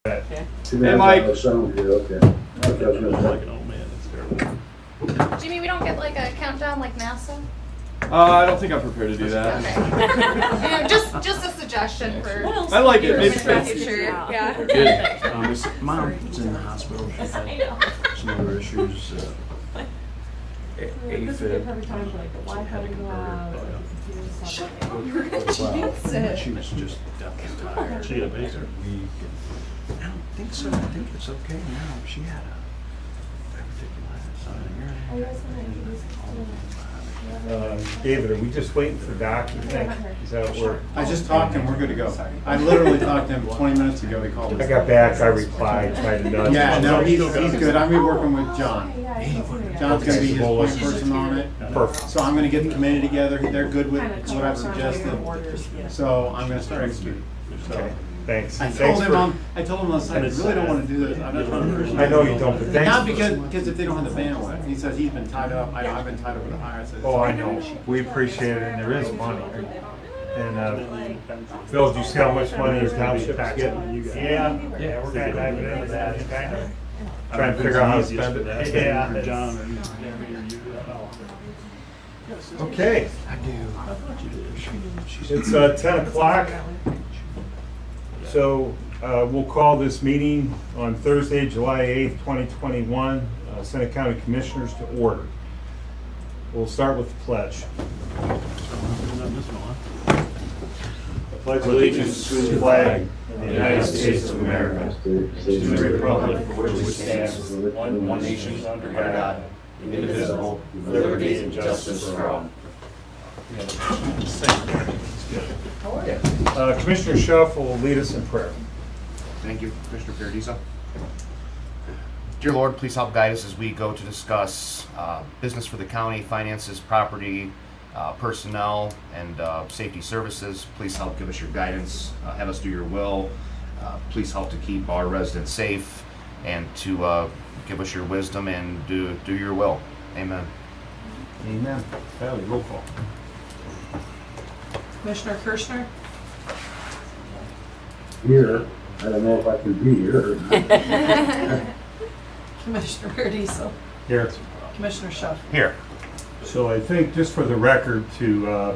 Okay. Hey, Mike. Sound good, okay. Okay, I was gonna say. Oh man, that's terrible. Jimmy, we don't get like a countdown like NASA? I don't think I'm prepared to do that. Okay. You know, just a suggestion for. I like it. Makes for the sense. future. Yeah. Good. Mom's in the hospital. She's had some other issues. AFib. Shut up, you're gonna jinx it. She was just definitely tired. She got a baser. I don't think so. I think it's okay now. She had a David, are we just waiting for Doc, you think? Is that what we're? I just talked to him, we're good to go. I literally talked to him 20 minutes ago, he called me. I got back, I replied, tried to nudge. Yeah, him. no, he's good. I'm gonna be working with John. John's gonna be his point person on it. Perfect. So I'm gonna get the committee together. They're good with what I've suggested. So I'm gonna start executing. Okay, thanks. I Thanks told him, for- I told him last night, I really don't wanna do this. I'm not trying to push I know you don't, but thanks. Not because if they don't have the bandwidth. He says he's been tied up. I've been tied up with a hire. I said, Oh, I know. We appreciate it, and there is money. And, Bill, do you see how much money your township's getting? Yeah, we're kind of diving into that. It's kind of Trying to figure out how to spend it. Yeah. For John or Okay, I do. I thought you did. it's 10 o'clock. So we'll call this meeting on Thursday, July 8th, 2021, Senate County Commissioners to order. We'll start with the pledge. I pledge allegiance to the flag of the United States of America, to the republic for which it stands, one nation under God, indivisible, with liberty and justice for all. Commissioner Schuff will lead us in prayer. Thank you, Commissioner Paradisa. Dear Lord, please help guide us as we go to discuss business for the county, finances, property, personnel, and safety services. Please help give us your guidance, have us do your will. Please help to keep our residents safe and to give us your wisdom and do your will. Amen. Amen. Valley, roll call. Commissioner Kirschner, Here, I don't know if I can be here. Commissioner Paradisa, Here. Commissioner Schuff. Here. So I think, just for the record, to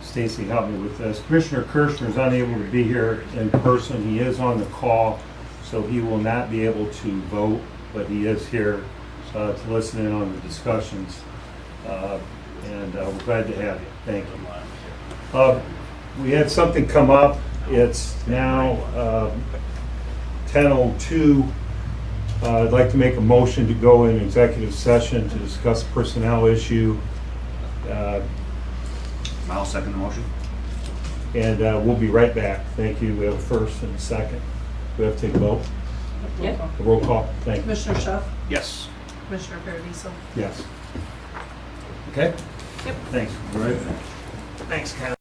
Stacy, help me with this. Commissioner Kirschner is unable to be here in person. He is on the call, so he will not be able to vote, but he is here to listen in on the discussions. And we're glad to have you. Thank you. We had something come up. It's now 10:02. I'd like to make a motion to go in executive session to discuss personnel issue. I'll second the motion. And we'll be right back. Thank you. We have a first and a second. We have to take a vote. Yeah. A roll call. Thank you. Commissioner Schuff, Yes. Commissioner Paradisa. Yes. Okay? Yep. Thanks. We're right back. Thanks, Kyle.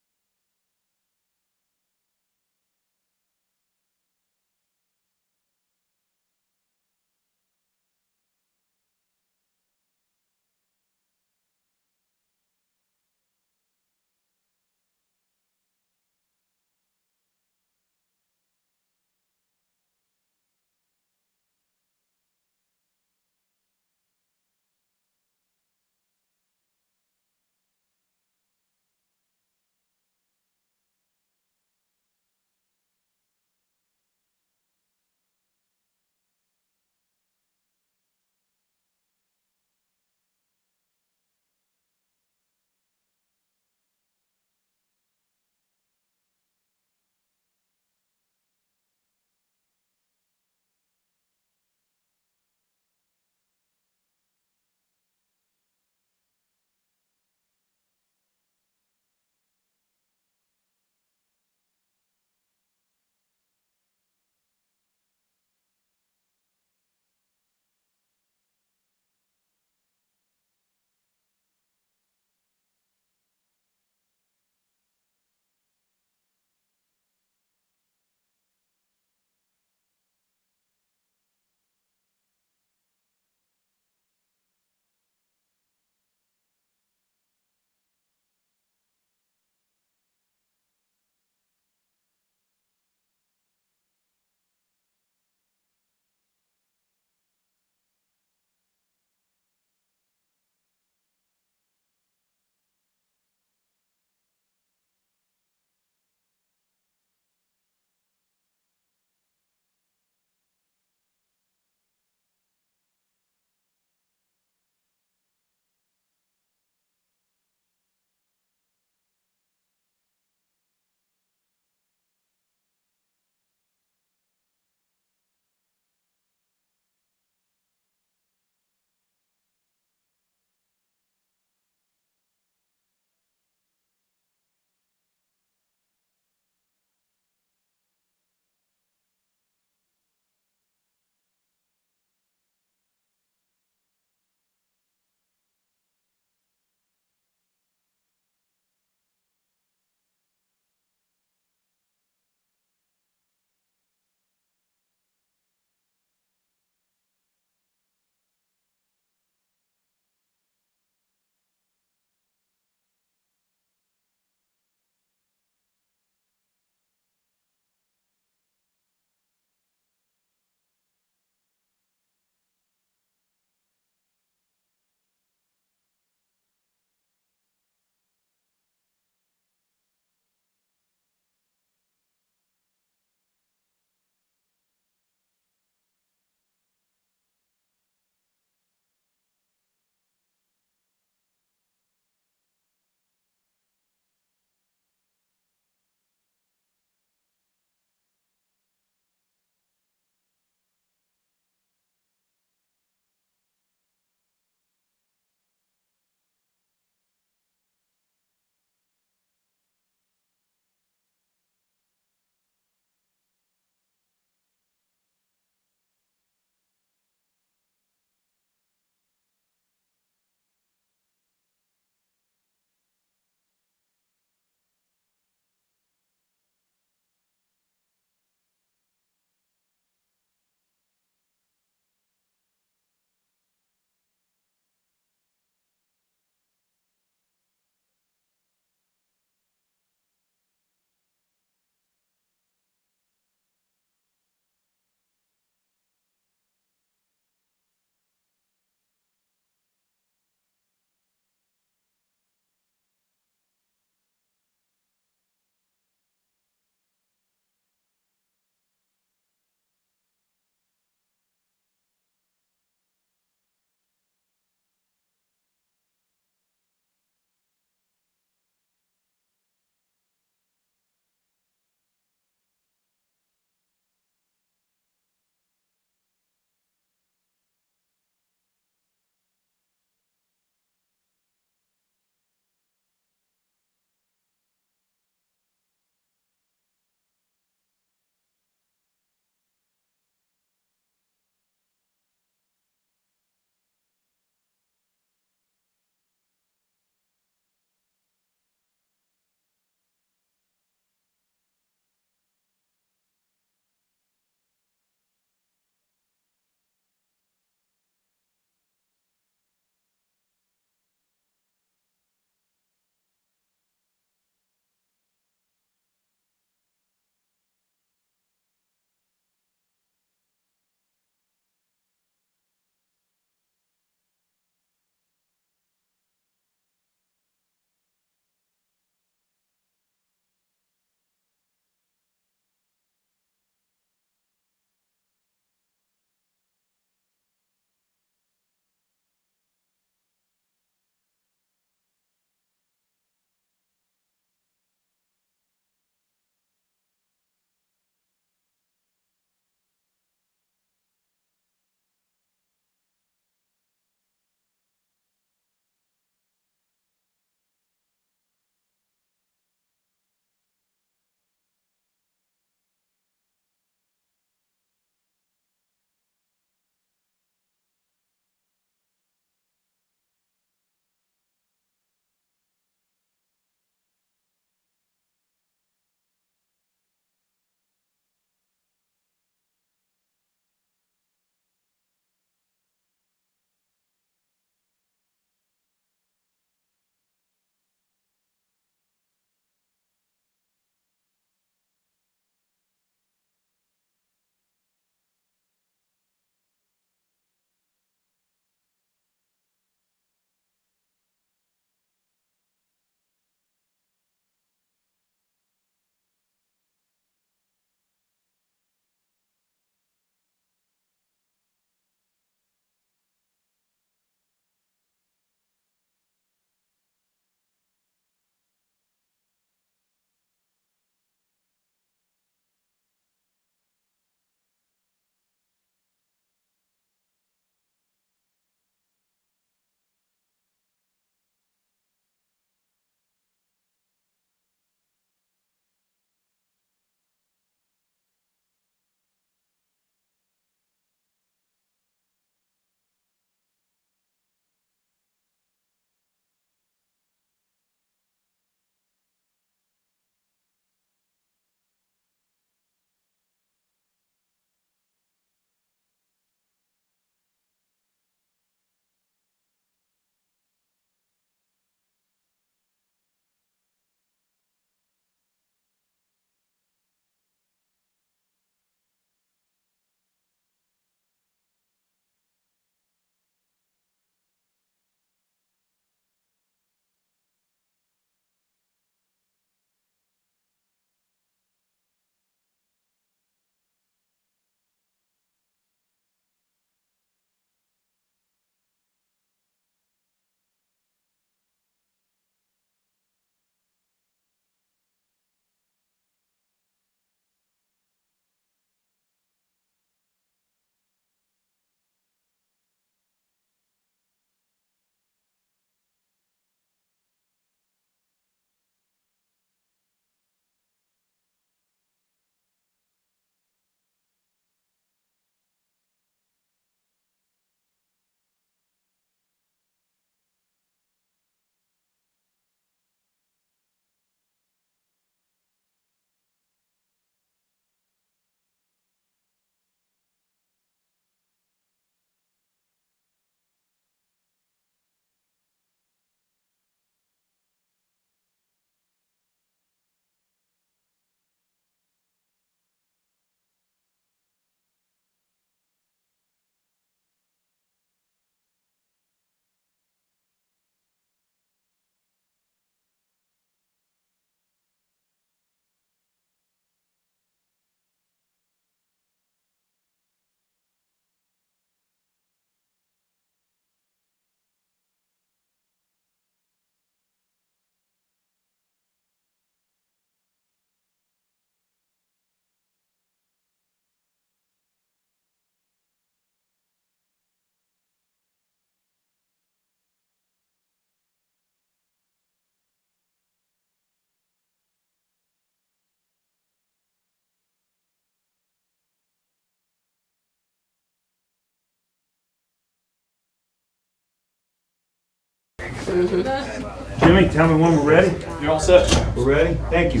Jimmy, tell me when we're ready. You're all set. We're ready? Thank you.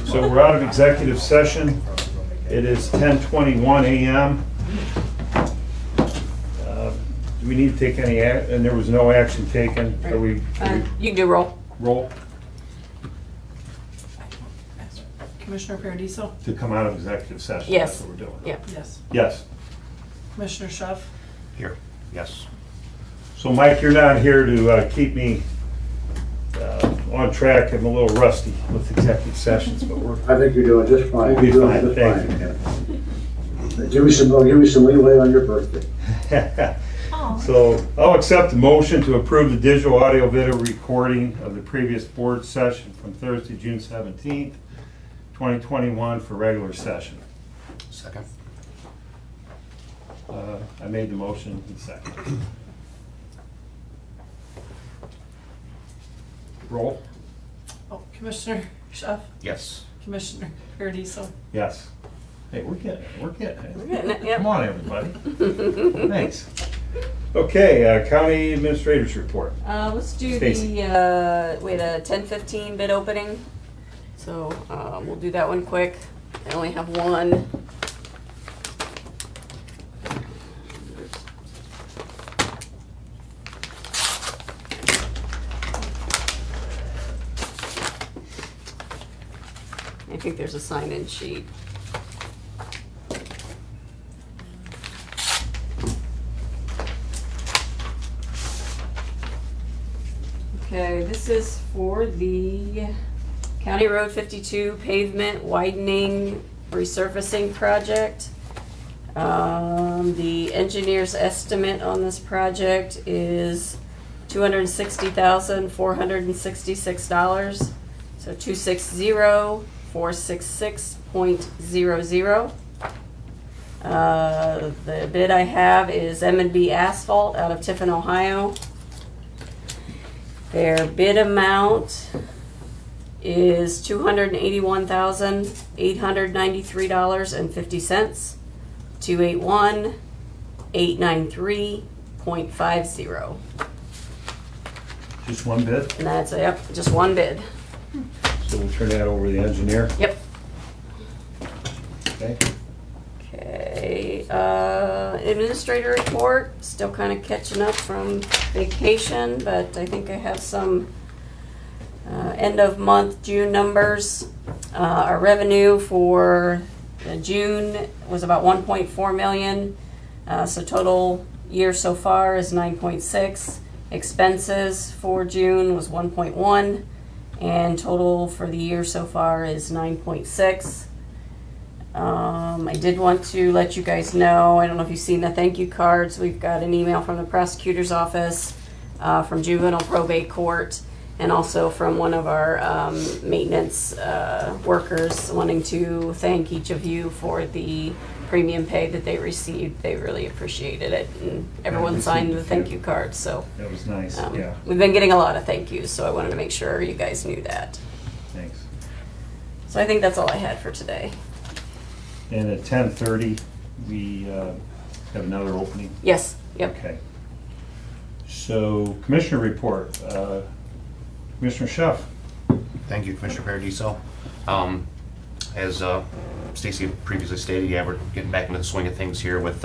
So we're out of executive session. It is 10:21 a.m. Do we need to take any and there was no action taken? Are we You can do roll. roll Commissioner Paradiso? to come out of executive session? Yes. That's what we're doing. Yeah. Yes. Yes. Commissioner Schuff? Here, yes. So Mike, you're not here to keep me on track. I'm a little rusty with executive sessions, but we're I think you're doing just fine. We'll be You're doing fine, just thank yeah. Give me some leeway on your birthday. So I'll accept the motion to approve the digital audio video recording of the previous board session from Thursday, June 17th, 2021 for regular session. Second. I made the motion in second. Roll? Oh, Commissioner Schuff? Yes. Commissioner Paradiso? Yes. Hey, we're getting it. getting it, yep. Come on, everybody. Thanks. Okay, county administrators report. Let's do Stacy. we had a 10:15 bid opening. So we'll do that one quick. I only have one. I think there's a sign-in sheet. Okay, this is for the County Road 52 pavement widening resurfacing project. The engineer's estimate on this project is $260,466. So 260,466.00. The bid I have is M&B Asphalt out of Tiffin, Ohio. Their bid amount is $281,893.50. 281,893.50. Just one bid? And that's, yep, just one bid. So we'll turn that over to the engineer. Yep. Okay. Okay, administrator report, still kind of catching up from vacation, but I think I have some end of month June numbers. Our revenue for June was about 1.4 million. So total year so far is 9.6. Expenses for June was 1.1, and total for the year so far is 9.6. I did want to let you guys know, I don't know if you've seen the thank you cards. We've got an email from the prosecutor's office, from juvenile probate court, and also from one of our maintenance workers wanting to thank each of you for the premium pay that they received. They really appreciated it, and everyone signed the thank you card. So That was nice, yeah, we've been getting a lot of thank yous, so I wanted to make sure you guys knew that. thanks. So I think that's all I had for today. And at 10:30, we have another opening. Yes, yep. Okay. So commissioner report, Commissioner Schuff. Thank you, Commissioner Paradiso. As Stacy previously stated, yeah, we're getting back into the swing of things here with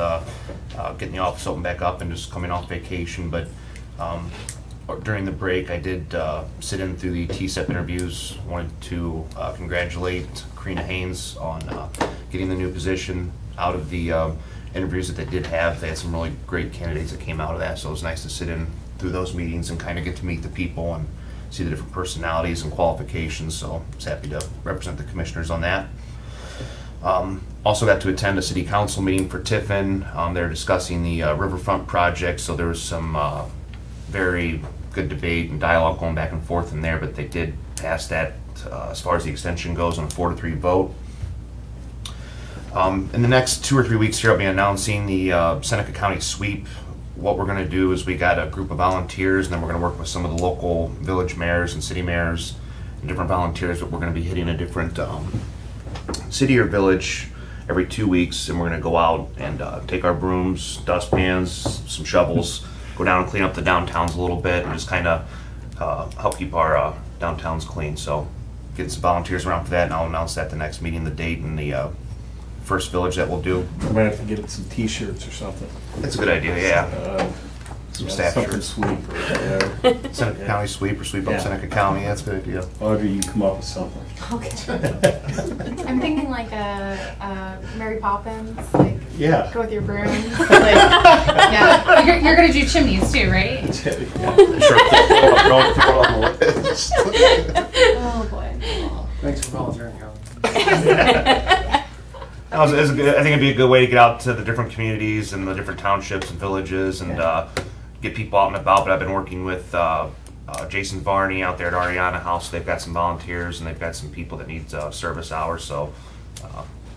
getting the office open back up and just coming off vacation. But during the break, I did sit in through the TSEP interviews. Wanted to congratulate Karina Haynes on getting the new position. Out of the interviews that they did have, they had some really great candidates that came out of that. So it was nice to sit in through those meetings and kind of get to meet the people and see the different personalities and qualifications. So I was happy to represent the commissioners on that. Also got to attend a city council meeting for Tiffin. They're discussing the riverfront project, so there was some very good debate and dialogue going back and forth in there, but they did pass that as far as the extension goes on a 4-3 vote. In the next 2 or 3 weeks here, I'll be announcing the Seneca County sweep. What we're going to do is we got a group of volunteers, and then we're going to work with some of the local village mayors and city mayors and different volunteers, but we're going to be hitting a different city or village every 2 weeks, and we're going to go out and take our brooms, dustpans, some shovels, go go down and clean up the downtowns a little bit and just kind of help keep our downtowns clean. So get some volunteers around for that, and I'll announce that the next meeting, the date, and the first village that we'll do. I might have to get some T-shirts or something. That's a good idea, yeah. Some staff something shirts. sweep or whatever. Seneca County sweep or sweep up Yeah. Seneca County, that's a good idea. Audrey, you come up with something. Okay. I'm thinking like a Mary Poppins, like Yeah. go with your broom. Like, yeah, you're gonna do chimneys too, right? Sure. Throw it on the list. Oh boy. Thanks for volunteering, Calvin. It's a good, I think it'd be a good way to get out to the different communities and the different townships and villages and get people out and about. But I've been working with Jason Varney out there at Ariana House. They've got some volunteers and they've got some people that need service hours. So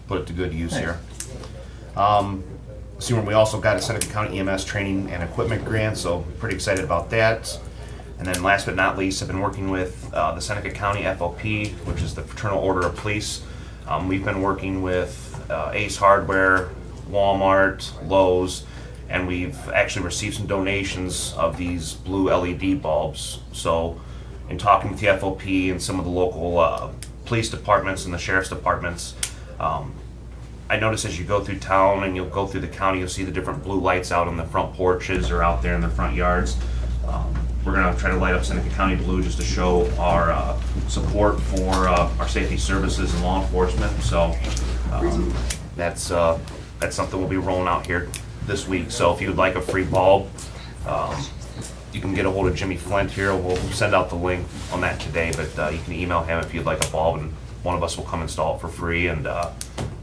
put it to good use here. We also got a Seneca County EMS training and equipment grant, so pretty excited about that. And then last but not least, I've been working with the Seneca County FOP, which is the Fraternal Order of Police. We've been working with Ace Hardware, Walmart, Lowe's, and we've actually received some donations of these blue LED bulbs. So in talking with the FOP and some of the local police departments and the sheriff's departments, I notice as you go through town and you'll go through the county, you'll see the different blue lights out on the front porches or out there in the front yards. We're going to try to light up Seneca County blue just to show our support for our safety services and law enforcement. So that's something we'll be rolling out here this week. So if you would like a free bulb, you can get a hold of Jimmy Flint here. We'll send out the link on that today, but you can email him if you'd like a bulb, and one of us will come install it for free, and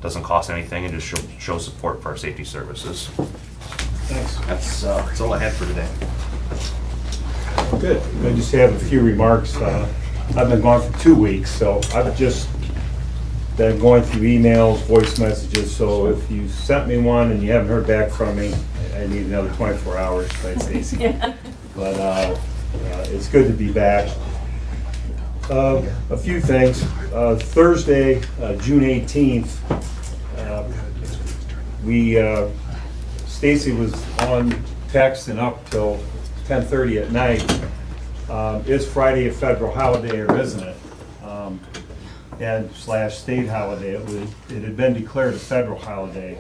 doesn't cost anything, and just show support for our safety services. Thanks. That's all I had for today. Good. I just have a few remarks. I've been gone for 2 weeks, so I've just been going through emails, voice messages, so if you sent me one and you haven't heard back from me, I need another 24 hours, right, Stacy? Yeah. But it's good to be back. A few things. Thursday, June 18th, Stacy was on text and up till 10:30 at night. Is Friday a federal holiday or isn't it? And / state holiday. It had been declared a federal holiday.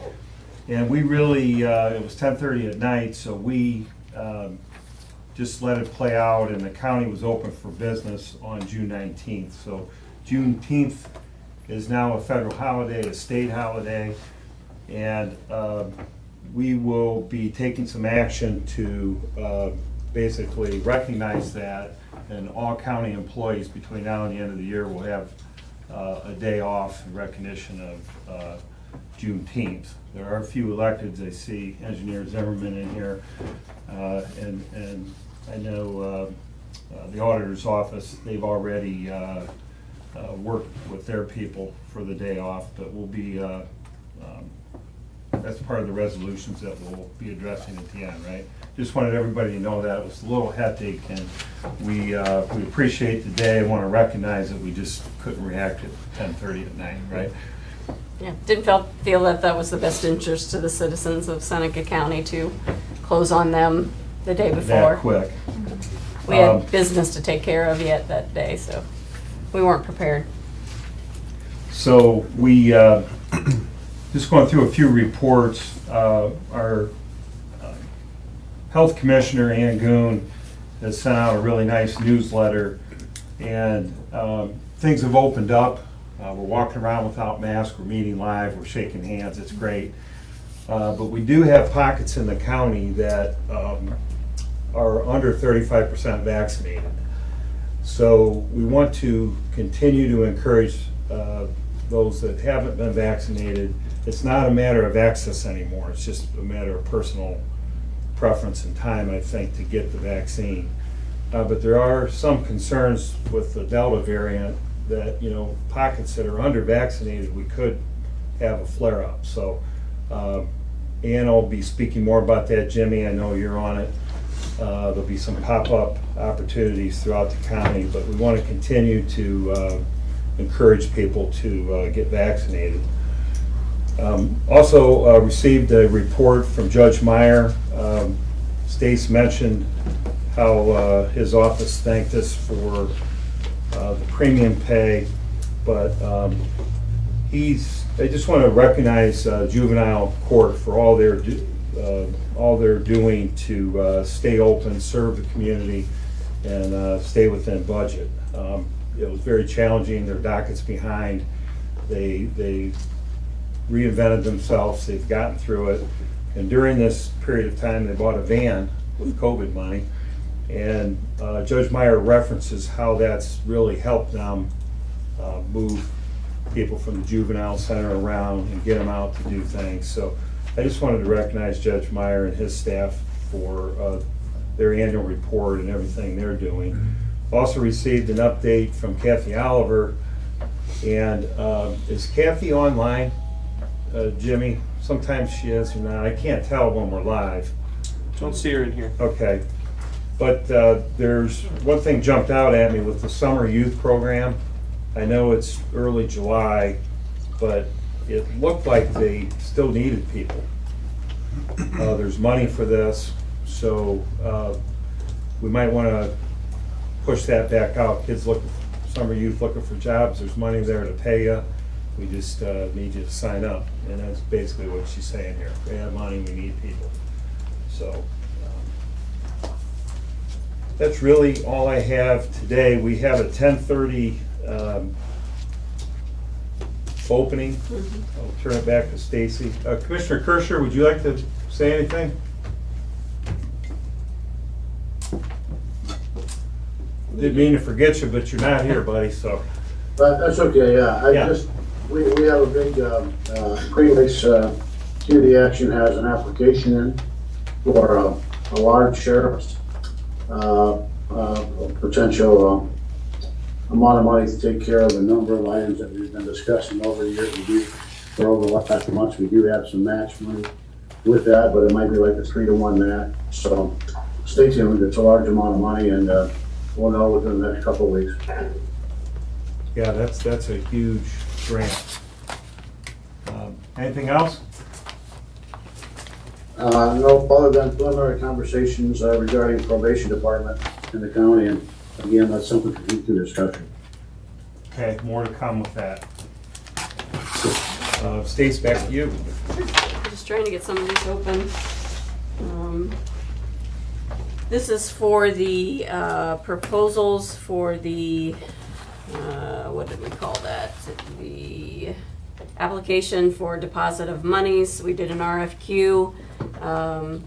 And we really, it was 10:30 at night, so we just let it play out, and the county was open for business on June 19th. So Juneteenth is now a federal holiday, a state holiday, and we will be taking some action to basically recognize that, and all county employees between now and the end of the year will have a day off in recognition of Juneteenth. There are a few electeds. I see Engineer Zimmerman in here, and I know the auditor's office, they've already worked with their people for the day off, but we'll be, that's part of the resolutions that we'll be addressing at the end, right? Just wanted everybody to know that it was a little hectic, and we appreciate the day and want to recognize that we just couldn't react at 10:30 at night, right? Yeah, didn't feel that that was the best interest to the citizens of Seneca County to close on them the day before. That quick. We had business to take care of yet that day, so we weren't prepared. So we, just going through a few reports, our Health Commissioner, Ann Goon, has sent out a really nice newsletter, and things have opened up. We're walking around without masks, we're meeting live, we're shaking hands, it's great. But we do have pockets in the county that are under 35% vaccinated. So we want to continue to encourage those that haven't been vaccinated. It's not a matter of access anymore, it's just a matter of personal preference and time, I think, to get the vaccine. But there are some concerns with the Delta variant that, pockets that are under vaccinated, we could have a flare up. So Ann will be speaking more about that. Jimmy, I know you're on it. There'll be some pop-up opportunities throughout the county, but we want to continue to encourage people to get vaccinated. Also received a report from Judge Meyer Stace mentioned how his office thanked us for the premium pay, but I just want to recognize juvenile court for all they're doing to stay open, serve the community, and stay within budget. It was very challenging. Their docket's behind. They reinvented themselves. They've gotten through it. And during this period of time, they bought a van with COVID money. And Judge Meyer references how that's really helped them move people from the juvenile center around and get them out to do things. So I just wanted to recognize Judge Meyer and his staff for their annual report and everything they're doing. Also received an update from Kathy Oliver. And is Kathy online, Jimmy? Sometimes she is or not. I can't tell when we're live. Don't see her in here. Okay. But there's one thing jumped out at me with the summer youth program. I know it's early July, but it looked like they still needed people. There's money for this, so we might want to push that back out. Kids looking, summer youth looking for jobs, there's money there to pay you. We just need you to sign up. And that's basically what she's saying here. We have money, we need people. So that's really all I have today. We have a 10:30 opening. I'll turn it back to Stacy. Commissioner Kirscher, would you like to say anything? Didn't mean to forget you, but you're not here, buddy, so. But that's okay, yeah. Yeah. We have a big, Great Lakes Community Action has an application in for a large sheriff's potential amount of money to take care of a number of items that we've been discussing over the years. For over the last months, we do have some match money with that, but it might be like a 3-to-1 match. So stay tuned. It's a large amount of money, and we'll know within the next couple of weeks. Yeah, that's a huge grant. Anything else? No, other than preliminary conversations regarding probation department in the county, and again, that's something for future discussion. Okay, more to come with that. Stace, back to you. Just trying to get some of these open. This is for the proposals for the, what did we call that? The application for deposit of monies. We did an RFQ, and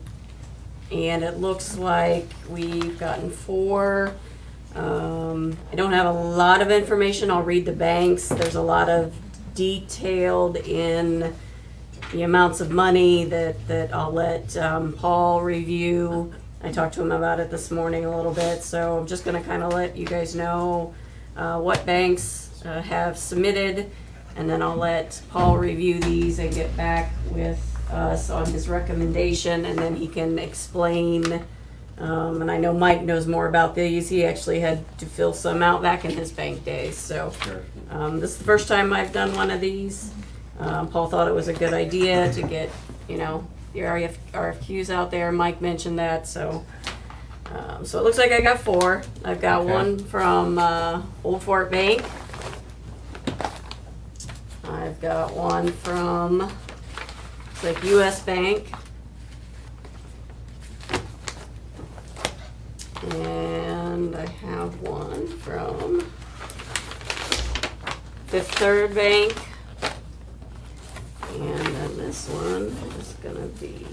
it looks like we've gotten 4. I don't have a lot of information. I'll read the banks. There's a lot of detailed in the amounts of money that I'll let Paul review. I talked to him about it this morning a little bit, so I'm just going to kind of let you guys know what banks have submitted, and then I'll let Paul review these and get back with us on his recommendation, and then he can explain. And I know Mike knows more about these. He actually had to fill some out back in his bank days. So this is the first time I've done one of these. Paul thought it was a good idea to get, the RFQs out there. Mike mentioned that. So so it looks like I got 4. I've got one from Old Fort Bank. I've got one from US Bank. And I have one from Fifth Third Bank. And then this one is going to be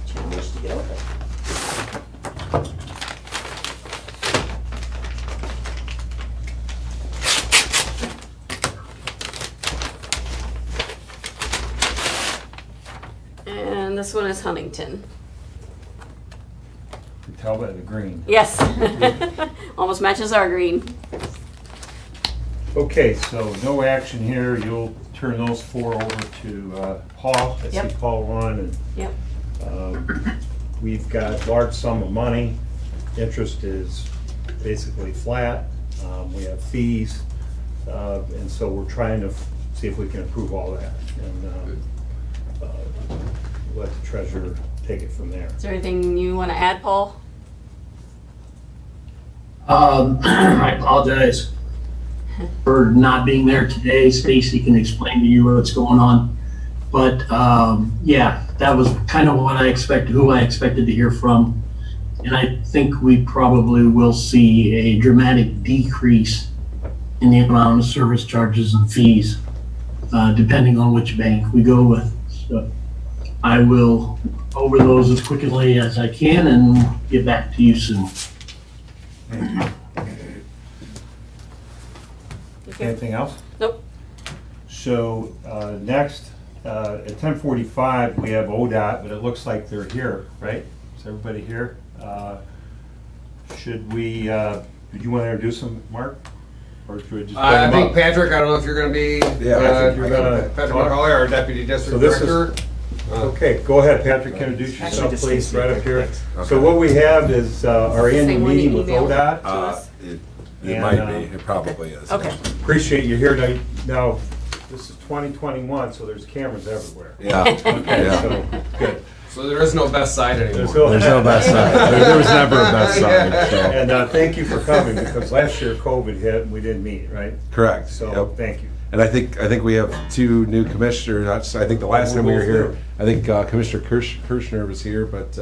challenge to get open. And this one is Huntington. You can tell by the green. Yes. Almost matches our green. Okay, so no action here. You'll turn those 4 over to Paul. I Yep. see Paul run, and Yep. we've got a large sum of money. Interest is basically flat. We have fees And so we're trying to see if we can approve all that and let the treasurer take it from there. Is there anything you want to add, Paul? I apologize for not being there today. Stacy can explain to you what's going on. But, yeah, that was kind of what I expected, who I expected to hear from. And I think we probably will see a dramatic decrease in the amount of service charges and fees, depending on which bank we go with. So I will over those as quickly as I can and get back to you soon. Anything else? Nope. So, next, at 10:45, we have ODOT, but it looks like they're here, right? Is everybody here? Should we, did you want to introduce them, Mark? Or should we just? I bring them think up? Patrick, I don't know if you're gonna be, Yeah, I think you're gonna Patrick talk. McCauley, our Deputy So District this is- Director. Okay, go ahead, Patrick, introduce Actually, yourself, just please, Stacy. right up here. Okay. So what we have is our Same annual one you meeting with emailed. ODOT. us? It And, might be, it probably is. Okay. Appreciate you here. Now, this is 2021, so there's cameras everywhere. Yeah, Okay, yeah. so, good. So there is no best side anymore. There's no- There's no best side. There was never a best side, so. And thank you for coming, because last year COVID hit and we didn't meet, right? Correct, So, yep. thank you. And I think we have two new commissioners. I think the last time we were here, I think Commissioner Kirschner was here, but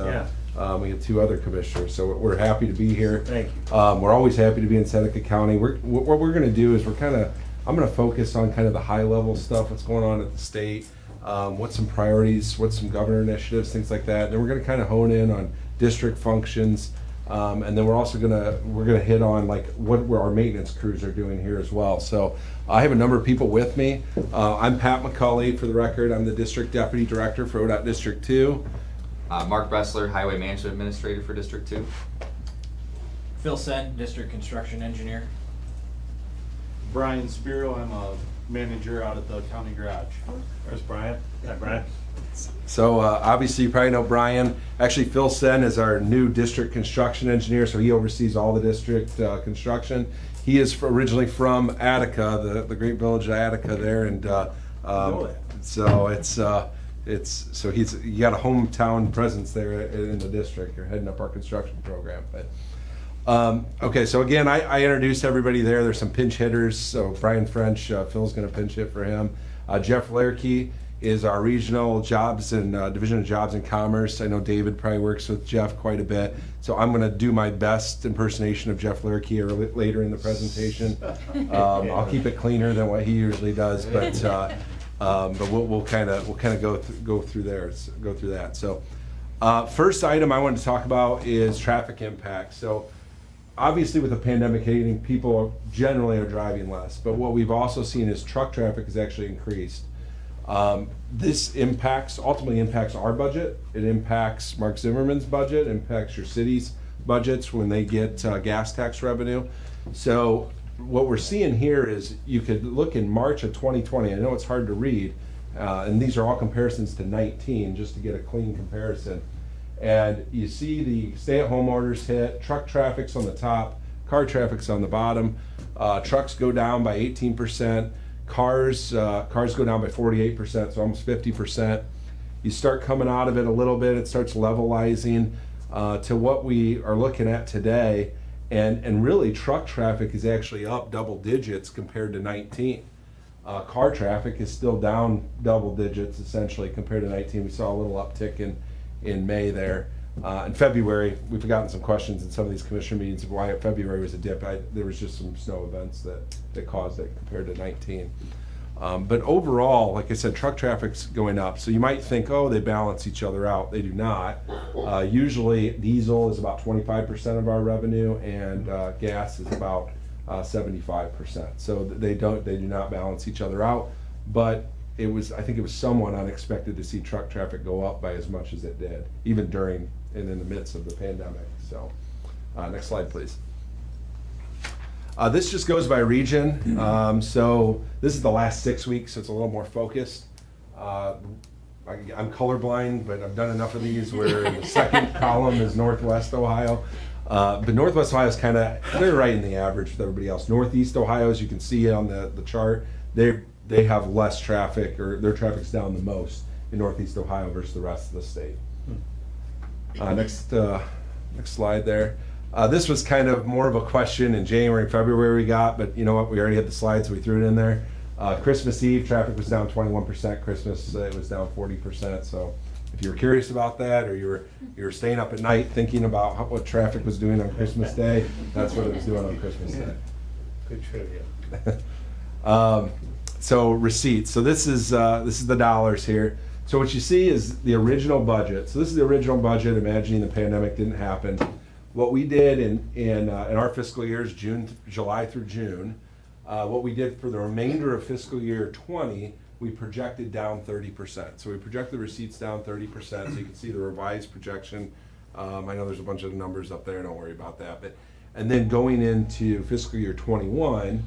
we had two other commissioners. So we're happy to be here. Thank you. We're always happy to be in Seneca County. What we're going to do is I'm going to focus on kind of the high level stuff, what's going on at the state, what's some priorities, what's some governor initiatives, things like that. And then we're going to kind of hone in on district functions. And then we're also gonna hit on like what our maintenance crews are doing here as well. So I have a number of people with me. I'm Pat McCulley, for the record. I'm the District Deputy Director for ODOT District 2. Mark Bressler, Highway Management Administrator for District 2. Phil Sen, District Construction Engineer. Brian Spiro, I'm a manager out at the county garage. There's Brian. Hi, Brian. So obviously you probably know Brian. Actually, Phil Sen is our new District Construction Engineer, so he oversees all the district construction. He is originally from Attica, the great village of Attica there, and so so you got a hometown presence there in the district. You're heading up our construction program, but okay. So again, I introduced everybody there. There's some pinch hitters. So Brian French, Phil's going to pinch hit for him. Jeff Lerke is our regional jobs and division of jobs and commerce. I know David probably works with Jeff quite a bit, so I'm going to do my best impersonation of Jeff Lerke later in the presentation. I'll keep it cleaner than what he usually does, but we'll kind of go through that. So first item I wanted to talk about is traffic impact. So obviously with the pandemic hitting, people generally are driving less, but what we've also seen is truck traffic has actually increased. This ultimately impacts our budget. It impacts Mark Zimmerman's budget, impacts your city's budgets when they get gas tax revenue. So what we're seeing here is you could look in March of 2020. I know it's hard to read, and these are all comparisons to 19 just to get a clean comparison. And you see the stay-at-home orders hit, truck traffic's on the top, car traffic's on the bottom. Trucks go down by 18%. Cars go down by 48%, so almost 50%. You start coming out of it a little bit, it starts levelizing to what we are looking at today, and really truck traffic is actually up double digits compared to 19. Car traffic is still down double digits essentially compared to 19. We saw a little uptick in May there. In February, we've gotten some questions in some of these commissioner meetings of why February was a dip. There was just some snow events that caused it compared to 19. But overall, like I said, truck traffic's going up. So you might think, oh, they balance each other out. They do not. Usually diesel is about 25% of our revenue, and gas is about 75%. So they do not balance each other out. But I think it was somewhat unexpected to see truck traffic go up by as much as it did, even during and in the midst of the pandemic. So, next slide, please. This just goes by region. So this is the last 6 weeks, so it's a little more focused. I'm colorblind, but I've done enough of these where the second column is Northwest Ohio. But Northwest Ohio is kind of, they're right in the average with everybody else. Northeast Ohio, as you can see on the chart, they have less traffic, or their traffic's down the most in Northeast Ohio versus the rest of the state. Next slide there. This was kind of more of a question in January and February we got, but you know what, we already had the slides, so we threw it in there. Christmas Eve, traffic was down 21%, Christmas it was down 40%, so if you were curious about that, or you were staying up at night thinking about what traffic was doing on Christmas Day, that's what it was doing on Christmas Day. Good trivia. So receipts. So this is the dollars here. So what you see is the original budget. So this is the original budget, imagining the pandemic didn't happen. What we did in our fiscal years, July through June, what we did for the remainder of fiscal year 20, we projected down 30%. So we project the receipts down 30%. So you can see the revised projection. I know there's a bunch of numbers up there. Don't worry about that. And then going into fiscal year 21,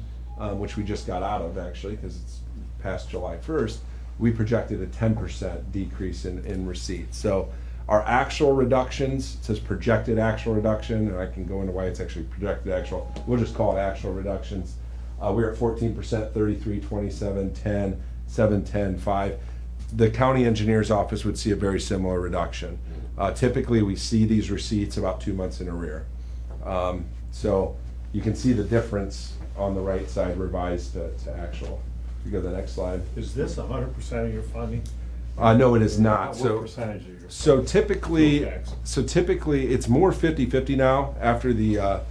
which we just got out of actually, because it's past July 1st, we projected a 10% decrease in receipts. So our actual reductions, it says projected actual reduction, and I can go into why it's actually projected actual. We'll just call it actual reductions. We're at 14%, 33, 27, 10, 7, 10, 5. The county engineer's office would see a very similar reduction. Typically, we see these receipts about 2 months in arrear. So you can see the difference on the right side, revised to actual. You go to the next slide. Is this 100% of your funding? No, it is not. What percentage of your? So typically it's more 50-50 now after the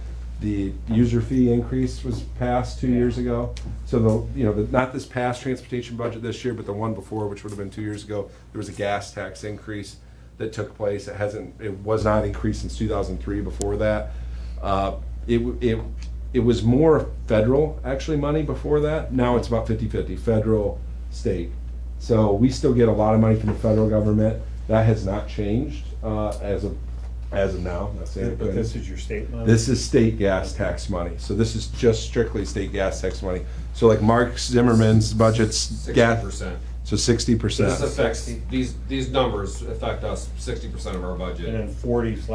user fee increase was passed 2 years ago. So not this past transportation budget this year, but the one before, which would have been 2 years ago, there was a gas tax increase that took place. It was not increased since 2003 before that. It was more federal actually money before that. Now it's about 50-50, federal, state. So we still get a lot of money from the federal government. That has not changed as of now. Not saying it But couldn't. this is your state money? This is state gas tax money. So this is just strictly state gas tax money. So like Mark Zimmerman's budget's 60%. So 60%. This affects, these numbers affect us 60% of our And budget. then 40's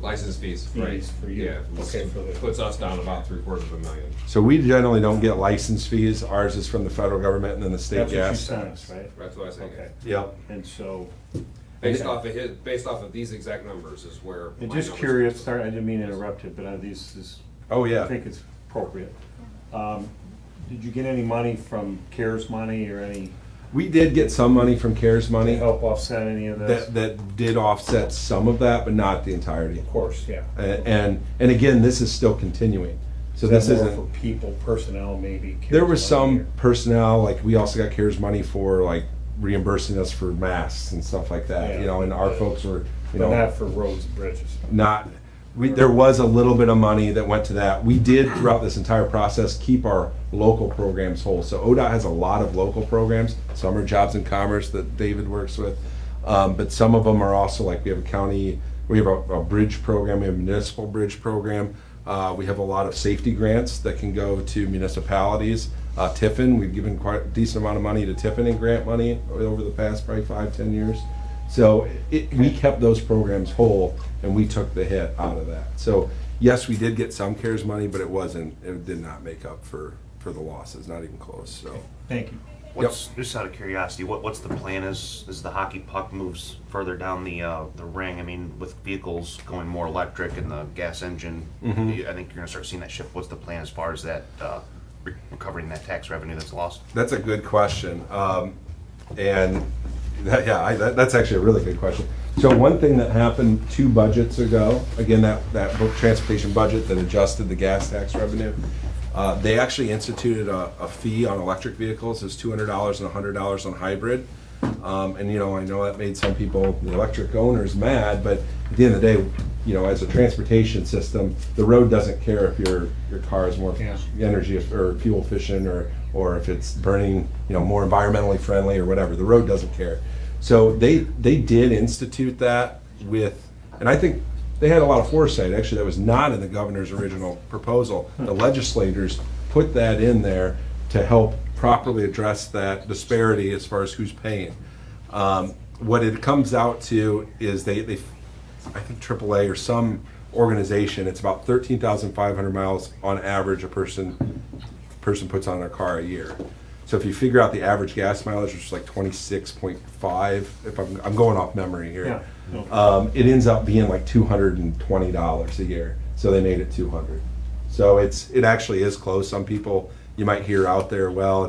License fees, right? for you. Yeah, Okay, for the. puts us down about $750,000. So we generally don't get license fees. Ours is from the federal government and then the state That's what you gas sent tax. us, right? That's what I say. Okay. Yep. And so, Based off of these exact numbers is where. and my just numbers- curious, sorry, I didn't mean to interrupt you, but these is. Oh, yeah. I think it's appropriate. Did you get any money from CARES money or any? We did get some money from CARES money. To help offset any of this? That did offset some of that, but not the entirety. Of course, yeah. And again, this is still continuing. So this Is that more isn't. for people, personnel, maybe? There CARES was money, some personnel, like we also got CARES money for like reimbursing us for masks and stuff like that. Yeah. And our folks were, But not for roads and bridges. not. There was a little bit of money that went to that. We did throughout this entire process keep our local programs whole. So ODOT has a lot of local programs. Some are jobs and commerce that David works with, but some of them are also like we have a bridge program, we have a municipal bridge program. We have a lot of safety grants that can go to municipalities. Tiffin, we've given quite a decent amount of money to Tiffin in grant money over the past probably 5-10 years. So we kept those programs whole, and we took the hit out of that. So yes, we did get some CARES money, but it did not make up for the losses, not even close. So Thank you. Just out of curiosity, what's the plan as the hockey puck moves further down the ring? I mean, with vehicles going more electric and the gas engine, I think you're gonna start seeing that shift. What's the plan as far as that recovering that tax revenue that's lost? That's a good question, that's actually a really good question. So one thing that happened 2 budgets ago, again, that transportation budget that adjusted the gas tax revenue, they actually instituted a fee on electric vehicles. It's $200 and $100 on hybrid. And I know that made some people, the electric owners, mad, but at the end of the day, as a transportation system, the road doesn't care if your car is more energy or fuel efficient or if it's burning, more environmentally friendly or whatever. The road doesn't care. So they did institute that and I think they had a lot of foresight. Actually, that was not in the governor's original proposal. The legislators put that in there to help properly address that disparity as far as who's paying. What it comes out to is I think AAA or some organization, it's about 13,500 miles on average a person puts on their car a year. So if you figure out the average gas mileage, which is like 26.5, if I'm going off memory here, it ends up being like $220 a year. So they made it 200. So it actually is close. Some people you might hear out there, well,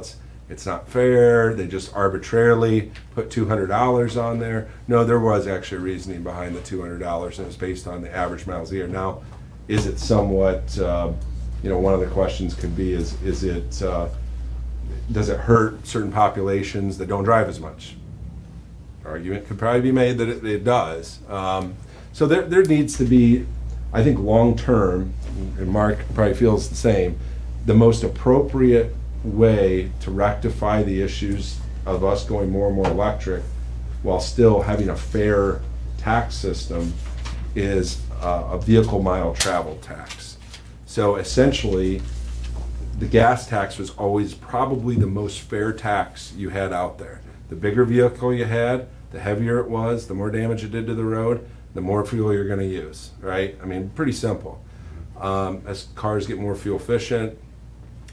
it's not fair. They just arbitrarily put $200 on there. No, there was actually reasoning behind the $200, and it was based on the average miles a year. Now, is it somewhat? One of the questions could be: is it? Does it hurt certain populations that don't drive as much? Argument could probably be made that it does. So there needs to be, I think, long term, and Mark probably feels the same, the most appropriate way to rectify the issues of us going more and more electric while still having a fair tax system is a vehicle mile travel tax. So essentially, the gas tax was always probably the most fair tax you had out there. The bigger vehicle you had, the heavier it was, the more damage it did to the road, the more fuel you're going to use, right? I mean, pretty simple. As cars get more fuel efficient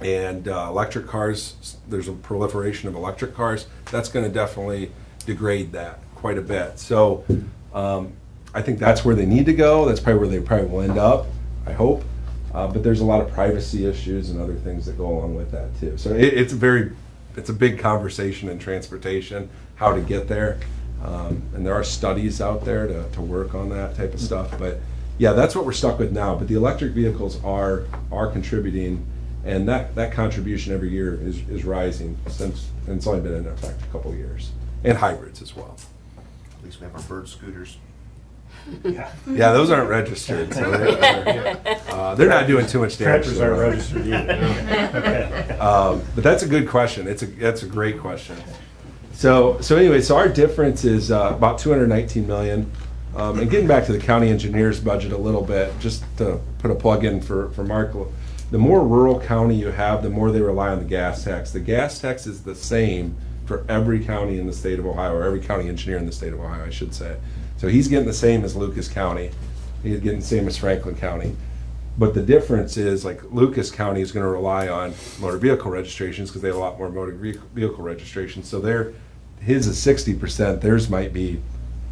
and electric cars, there's a proliferation of electric cars, that's going to definitely degrade that quite a bit. So I think that's where they need to go. That's probably where they probably will end up, I hope. But there's a lot of privacy issues and other things that go along with that too. So it's a big conversation in transportation, how to get there. And there are studies out there to work on that type of stuff. But yeah, that's what we're stuck with now. But the electric vehicles are contributing, and that contribution every year is rising and it's only been in effect a couple of years. And hybrids as well. At least we have our bird scooters. Yeah, those aren't registered, so they're not doing too much damage. Tractors aren't registered either. Okay. But that's a good question. That's a great question. So anyway, so our difference is about $219 million. And getting back to the county engineer's budget a little bit, just to put a plug in for Mark, the more rural county you have, the more they rely on the gas tax. The gas tax is the same for every county in the state of Ohio, or every county engineer in the state of Ohio, I should say. So he's getting the same as Lucas County. He's getting the same as Franklin County. But the difference is, like, Lucas County is going to rely on motor vehicle registrations because they have a lot more motor vehicle registrations. So his is 60%, theirs might be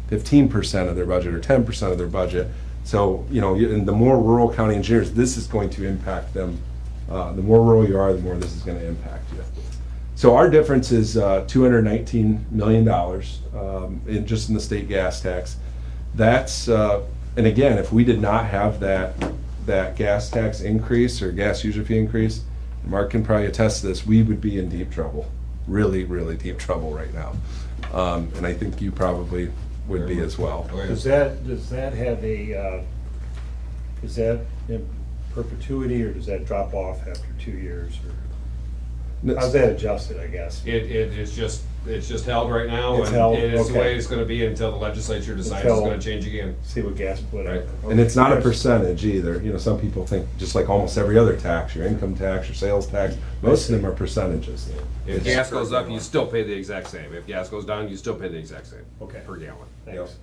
15% of their budget or 10% of their budget. So, in the more rural county engineers, this is going to impact them. The more rural you are, the more this is going to impact you. So our difference is $219 million just in the state gas tax. That's, and again, if we did not have that gas tax increase or gas user fee increase, Mark can probably attest to this, we would be in deep trouble, really, really deep trouble right now. And I think you probably would be as well. Does that have is that in perpetuity, or does that drop off after 2 years? Or how's that adjusted, I guess? It's just held right now, It's and held, it is the okay. way it's gonna be until the legislature decides it's gonna change again. See what gas put out. And it's not a percentage either. Some people think, just like almost every other tax, your income tax, your sales tax, most of them are percentage. If gas goes up, you still pay the exact same. If gas goes down, you still pay the exact same. Okay. Per gallon. Thanks.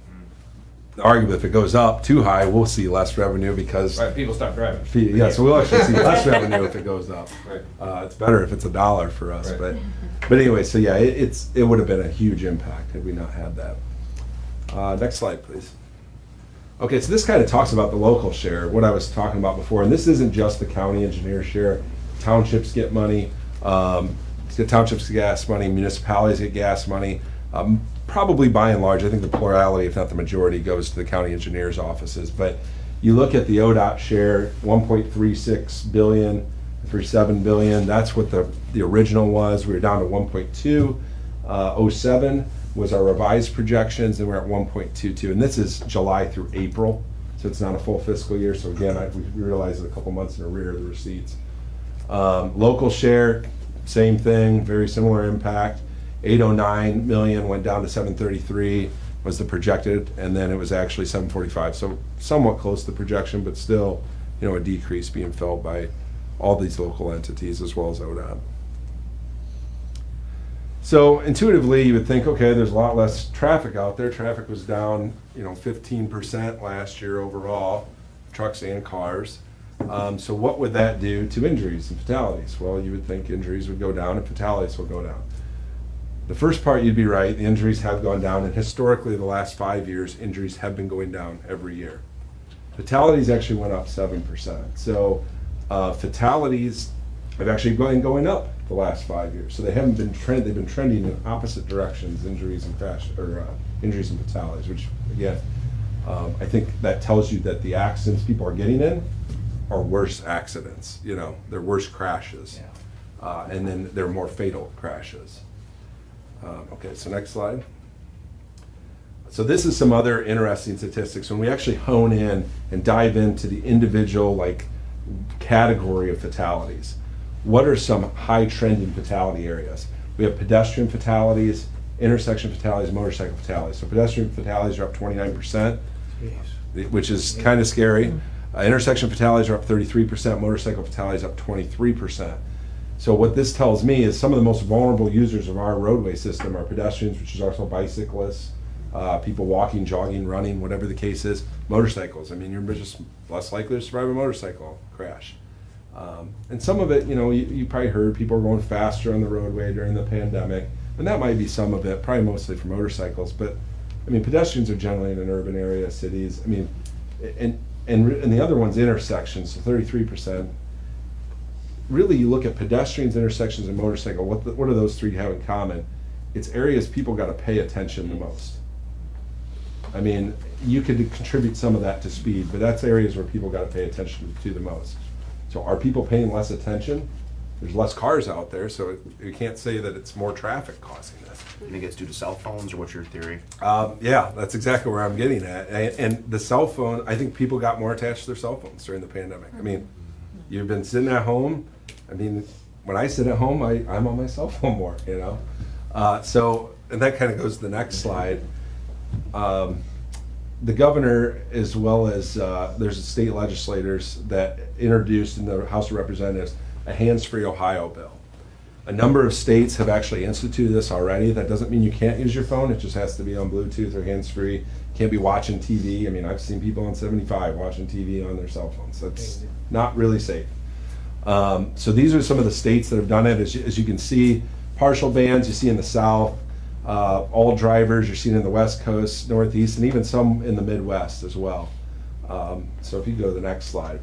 Arguably, if it goes up too high, we'll see less revenue because Right, people stop driving. yeah, so we'll actually see less revenue if it goes up. Right. It's better if it's $1 for us, Right. but anyway, so yeah, it would have been a huge impact had we not had that. Next slide, please. Okay, so this kind of talks about the local share, what I was talking about before, and this isn't just the county engineer share. Townships get money, townships get gas money, municipalities get gas money. Probably by and large, I think the plurality, if not the majority, goes to the county engineers' offices. But you look at the ODOT share, 1.36 billion, 37 billion. That's what the original was. We were down to 1.2. 07 was our revised projections, and we're at 1.22. And this is July through April, so it's not a full fiscal year. So again, we realized it a couple months in arrear of the receipts. Local share, same thing, very similar impact. 809 million went down to 733 was the projected, and then it was actually 745. So somewhat close to the projection, but still, a decrease being felt by all these local entities as well as ODOT. So intuitively, you would think, okay, there's a lot less traffic out there. Traffic was down, 15% last year overall. trucks and cars. So what would that do to injuries and fatalities? Well, you would think injuries would go down and fatalities will go down. The first part, you'd be right. The injuries have gone down, and historically, the last 5 years, injuries have been going down every year. Fatalities actually went up 7%. So fatalities have actually been going up the last 5 years. So they haven't been they've been trending in opposite directions, injuries and injuries and fatalities, which again, I think that tells you that the accidents people are getting in are worse accidents. You know, they're worse crashes, and then they're more fatal crashes. Okay, so next slide. So this is some other interesting statistics. When we actually hone in and dive into the individual category of fatalities, what are some high trending fatality areas? We have pedestrian fatalities, intersection fatalities, motorcycle fatalities. So pedestrian fatalities are up 29%, which is kind of scary. Intersection fatalities are up 33%, motorcycle fatalities up 23%. So what this tells me is some of the most vulnerable users of our roadway system are pedestrians, which is also bicyclists, people walking, jogging, running, whatever the case is. Motorcycles, I mean, you're just less likely to survive a motorcycle crash. And some of it, you probably heard people are going faster on the roadway during the pandemic, and that might be some of it, probably mostly for motorcycles. But I mean, pedestrians are generally in an urban area, cities. I mean, and the other one's intersections, so 33%. Really, you look at pedestrians, intersections, and motorcycle, what do those three have in common? It's areas people got to pay attention the most. I mean, you could contribute some of that to speed, but that's areas where people got to pay attention to the most. So are people paying less attention? There's less cars out there, so you can't say that it's more traffic causing this. You think it's due to cell phones, or what's your theory? Yeah, that's exactly where I'm getting at. And the cell phone, I think people got more attached to their cell phones during the pandemic. I mean, you've been sitting at home. I mean, when I sit at home, I'm on my cell phone more, So, and that kind of goes to the next slide. The governor, as well as there's state legislators that introduced in the House of Representatives a hands-free Ohio bill. A number of states have actually instituted this already. That doesn't mean you can't use your phone. It just has to be on Bluetooth or hands-free. Can't be watching TV. I mean, I've seen people on 75 watching TV on their cell phones. That's not really safe. So these are some of the states that have done it. As you can see, partial bans you see in the South, all drivers you're seeing in the West Coast, Northeast, and even some in the Midwest as well. So if you go to the next slide.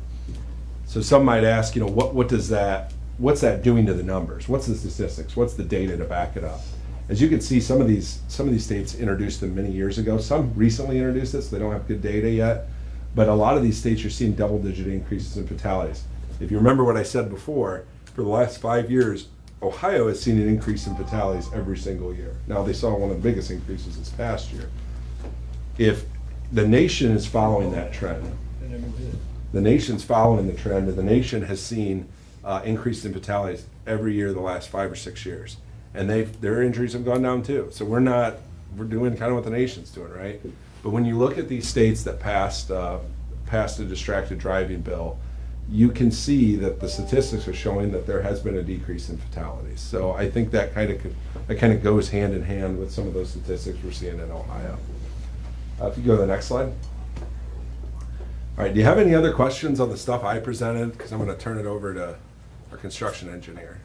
So some might ask, what's that doing to the numbers? What's the statistics? What's the data to back it up? As you can see, some of these states introduced them many years ago. Some recently introduced this. They don't have good data yet. But a lot of these states are seeing double-digit increases in fatalities. If you remember what I said before, for the last 5 years, Ohio has seen an increase in fatalities every single year. Now, they saw one of the biggest increases this past year. If the nation is following that trend, the nation's following the trend, and the nation has seen increase in fatalities every year the last 5 or 6 years. And their injuries have gone down too. So we're doing kind of what the nation's doing, right? But when you look at these states that passed a distracted driving bill, you can see that the statistics are showing that there has been a decrease in fatalities. So I think that kind of goes hand in hand with some of those statistics we're seeing in Ohio. If you go to the next slide. All right, do you have any other questions on the stuff I presented? Because I'm going to turn it over to our construction engineer.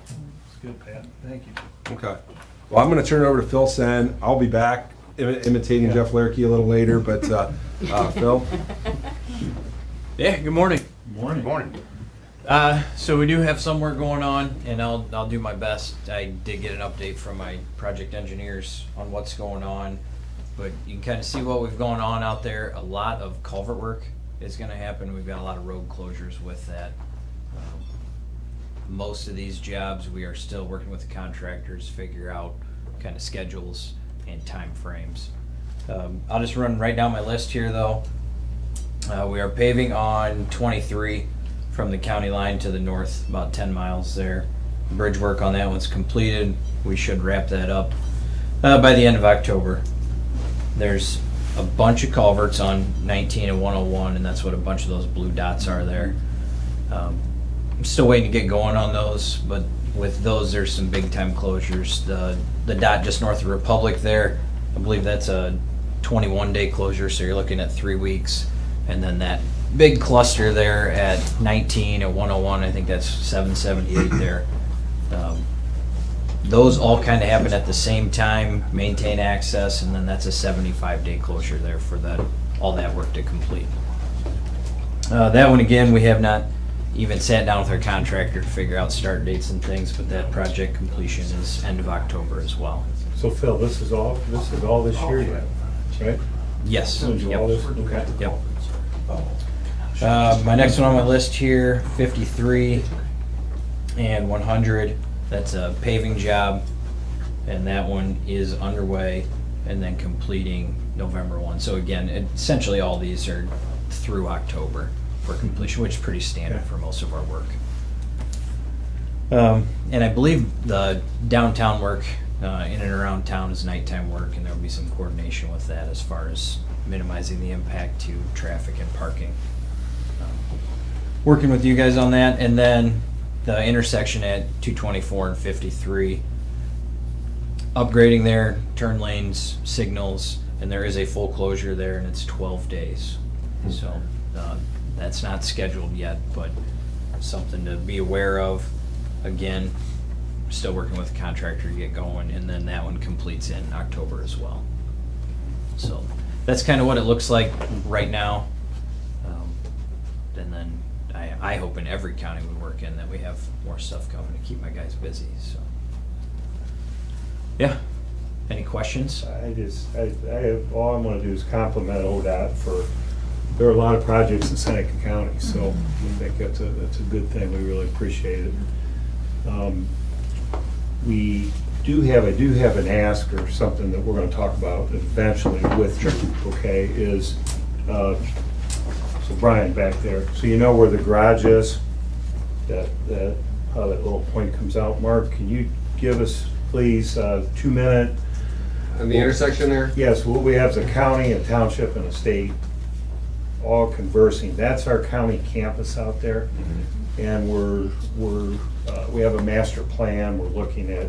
That's good, Pat. Thank you. Okay. Well, I'm going to turn it over to Phil Sen. I'll be back imitating Jeff Lerke a little later, but Phil? Yeah, good morning. Good morning. So we do have some work going on, and I'll do my best. I did get an update from my project engineers on what's going on, but you can kind of see what we've going on out there. A lot of culvert work is going to happen. We've got a lot of road closures with that. Most of these jobs, we are still working with the contractors, figure out kind of schedules and time frames. I'll just run right down my list here, though. We are paving on 23 from the county line to the north, about 10 miles there. Bridge work on that one's completed. We should wrap that up by the end of October. There's a bunch of culverts on 19 and 101, and that's what a bunch of those blue dots are there. I'm still waiting to get going on those, but with those, there's some big time closures. The dot just north of Republic there, I believe that's a 21-day closure, so you're looking at 3 weeks. And then that big cluster there at 19, at 101, I think that's 778 there. Those all kind of happen at the same time, maintain access, and then that's a 75-day closure there for all that work to complete. That one, again, we have not even sat down with our contractor to figure out start dates and things, but that project completion is end of October as well. So Phil, this is all this year yet, right? Yes. So do Yep. all this? Okay. Yep. My next one on my list here, 53 and 100. That's a paving job, and that one is underway and then completing November 1. So again, essentially all these are through October for completion, which is pretty standard for most of our work. And I believe the downtown work in and around town is nighttime work, and there will be some coordination with that as far as minimizing the impact to traffic and parking. Working with you guys on that, and then the intersection at 224 and 53, upgrading their turn lanes, signals, and there is a full closure there, and it's 12 days. So that's not scheduled yet, but something to be aware of. Again, still working with the contractor to get going, and then that one completes in October as well. So that's kind of what it looks like right now. And then I hope in every county we work in that we have more stuff coming to keep my guys busy. So yeah, any questions? I have, all I'm gonna do is compliment ODOT there are a lot of projects in Seneca County, so we think that's a good thing. We really appreciate it. I do have an ask or something that we're gonna talk about eventually with you, okay, is, so Brian back there, so you know where the garage is? How that little point comes out. Mark, can you give us, please, 2-minute? And the intersection there? Yes, what we have is a county, a township, and a state all conversing. That's our county campus out there. And we have a master plan. We're looking at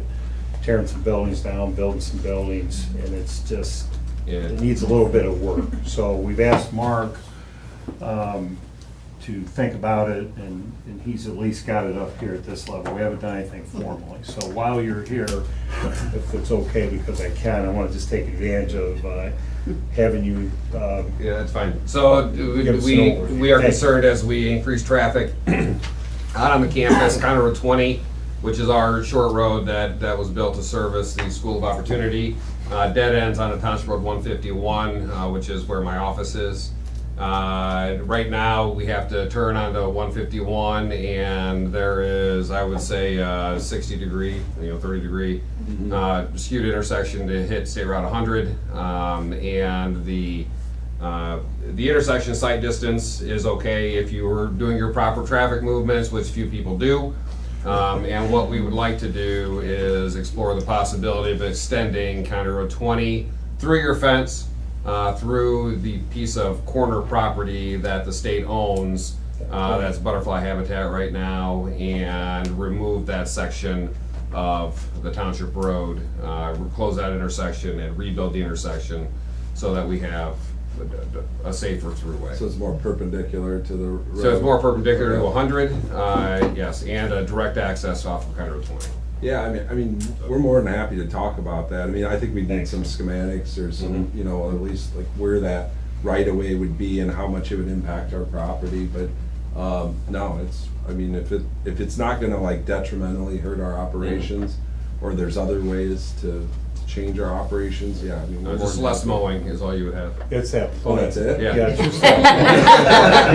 tearing some buildings down, building some buildings, and it's just, it needs a little bit of work. So we've asked Mark to think about it, and he's at least got it up here at this level. We haven't done anything formally. So while you're here, if it's okay, because I want to just take advantage of having you. Yeah, that's fine. So we are concerned as we increase traffic out on the campus, County Road 20, which is our short road that was built to service the School of Opportunity. Dead ends on the Township Road 151, which is where my office is. Right now, we have to turn onto 151, and there is, I would say, 60-degree, 30-degree skewed intersection to hit State Route 100, and the intersection sight distance is okay if you were doing your proper traffic movements, which few people do. And what we would like to do is explore the possibility of extending County Road 20 through your fence, through the piece of corner property that the state owns, that's butterfly habitat right now, and remove that section of the township road, close that intersection and rebuild the intersection so that we have a safer throughway. So it's more perpendicular to the road? So it's more perpendicular to 100, yes, and a direct access off of County Road 20. Yeah, I mean, we're more than happy to talk about that. I mean, I think we need some schematics or some, at least like where that right of way would be and how much it would impact our property. But no, if it's not going to like detrimentally hurt our operations, or there's other ways to change our operations, yeah. I mean, we're just less mowing is all you would have. It's that. Oh, that's it? Yeah. Yeah, it's just that.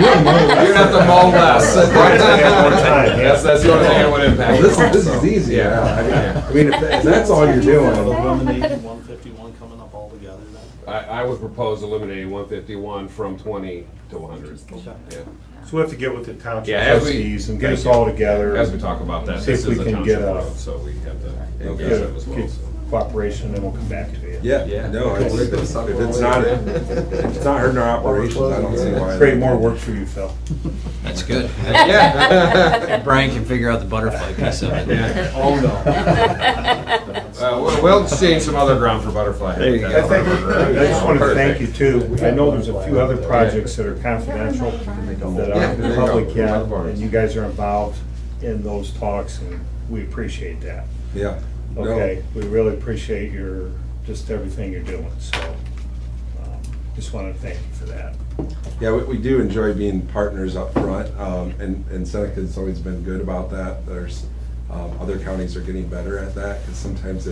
You'd have to mow less. That's the only thing that would impact. Well, this is easy. Yeah. I mean, if that's all you're doing. Eliminating 151 coming up all together then? I would propose eliminating 151 from 20 to 100. Yeah. So we have to get with the township Yeah, as we- trustees and get us all together. As we talk about that, See this if we is a can township get road, so we have to engage get them as well. so. cooperation, and we'll come back to you. Yeah, no, if it's not hurting our operations, I don't see why. Create more work for you, Phil. That's good. Yeah. Brian can figure out the butterfly piece of it. Yeah. Oh, no. We'll exchange some other ground for butterfly. There you go. I just want to thank you too. I know there's a few other projects that are confidential that aren't there you public go. yet, and you guys are involved in those talks, and we appreciate that. Yeah. No. Okay, we really appreciate your, just everything you're doing, so, just want to thank you for that. Yeah, we do enjoy being partners up front, and Seneca's always been good about that. There's, other counties are getting better at that, because sometimes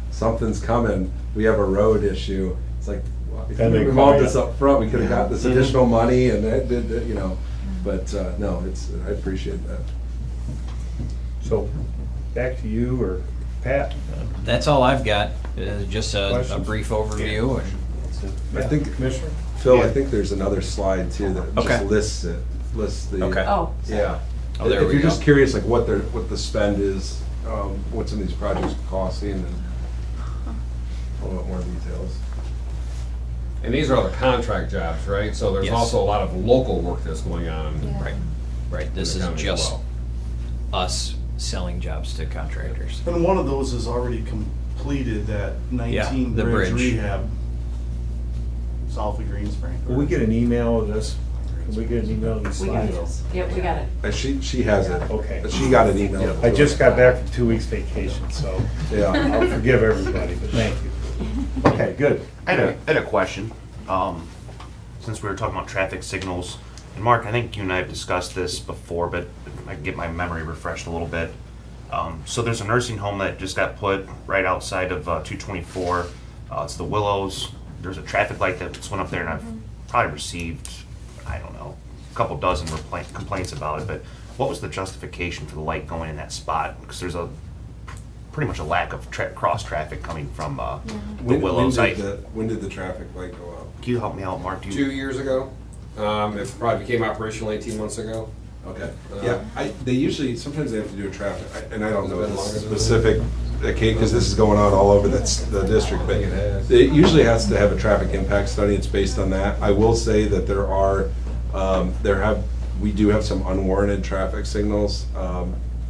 something's coming, we have a road issue, it's like, well, if Then we they involved call this you. up front, we could've got this additional money, and that did, you know, but, no, I appreciate that. So, back to you or Pat? That's all I've got, just a Questions? brief overview. And I think, Commissioner? Phil, I think there's another slide too that Okay. just lists the. Okay. Oh, Yeah. Oh, there If we you're go. just curious, like what the spend is, what some of these projects are costing, and a little bit more details. And these are all the contract jobs, right? So there's Yes. also a lot of local work that's going on. Right, right. This In is the county as just well. us selling jobs to contractors. And one of those is already completed, that 19 the bridge bridge. rehab south of Green Spring. Will we get an email of this? Can we get an email of these we got slides? it. Yep, we got it. She has it. Okay. She got an email. I just got back from 2 weeks vacation, so Yeah. I'll forgive everybody, but thank you. Okay, good. I had a question. Since we were talking about traffic signals, and Mark, I think you and I have discussed this before, but I can get my memory refreshed a little bit. So there's a nursing home that just got put right outside of 224. It's the Willows. There's a traffic light that just went up there, and I've probably received, I don't know, a couple dozen complaints about it. But what was the justification for the light going in that spot? Because there's pretty much a lack of cross traffic coming from the Willows. When did the traffic light go out? Can you help me out, Mark? 2 years ago. It probably became operational 18 months ago. Okay. Yeah, they usually, sometimes they have to do a traffic, and I don't know Has it been the longer than specific, okay, because this is going on all over the district, but I think it has. it usually has to have a traffic impact study. It's based on that. I will say that we do have some unwarranted traffic signals. I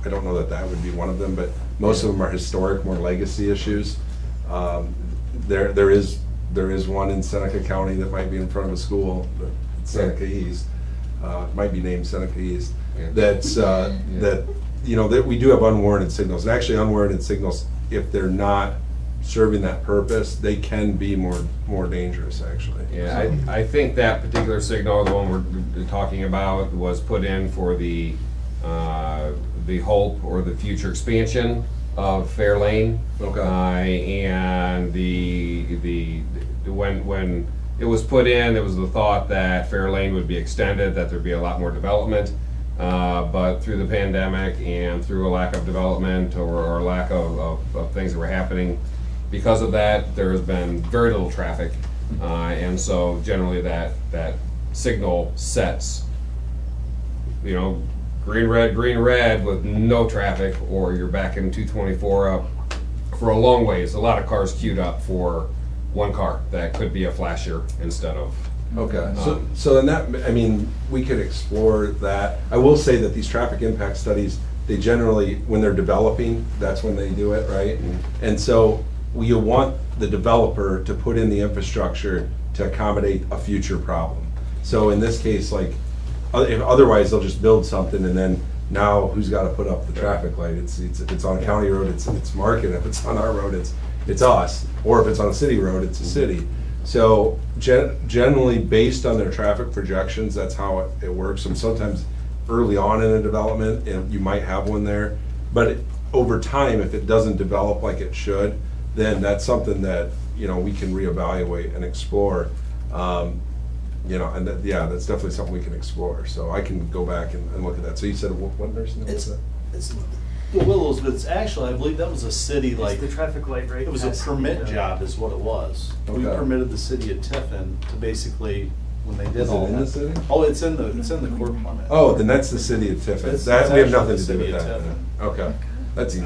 don't know that would be one of them, but most of them are historic, more legacy issues. There is one in Seneca County that might be in front of a school, Seneca East. Might be named Seneca East. Yeah. That we do have unwarranted signals. And actually, unwarranted signals, if they're not serving that purpose, they can be more dangerous. Actually. Yeah, I think that particular signal, the one we're talking about, was put in for the hope or the future expansion of Fair Lane. Okay. And when it was put in, it was the thought that Fair Lane would be extended, that there'd be a lot more development. But through the pandemic and through a lack of development or lack of things that were happening, because of that, there has been very little traffic. And so generally that signal sets, green, red with no traffic, or you're back in 224 up for a long ways. A lot of cars queued up for one car that could be a flasher instead of. Okay, so in that, I mean, we could explore that. I will say that these traffic impact studies, they generally, when they're developing, that's when they do it, right? And so you want the developer to put in the infrastructure to accommodate a future problem. So in this case, like, otherwise they'll just build something and then now who's got to put up the traffic light? If it's on a county road, it's Market. If it's on our road, it's us. Or if it's on a city road, it's a city. So generally, based on their traffic projections, that's how it works. And sometimes early on in a development, you might have one there. But over time, if it doesn't develop like it should, then that's something that we can reevaluate and explore. And that's definitely something we can explore. So I can go back and look at that. So you said what nursing home was that? It's the Willows, but it's actually, I believe that was a city, like, the traffic light right it was a past permit the- job is what it was. We Okay. permitted the city of Tiffin to basically, when they did Is it all in that. the city? Oh, it's in the court permit. Oh, then that's the city of Tiffin. It's That we have actually nothing the to do city with of that. Tiffin. Okay. That's easy.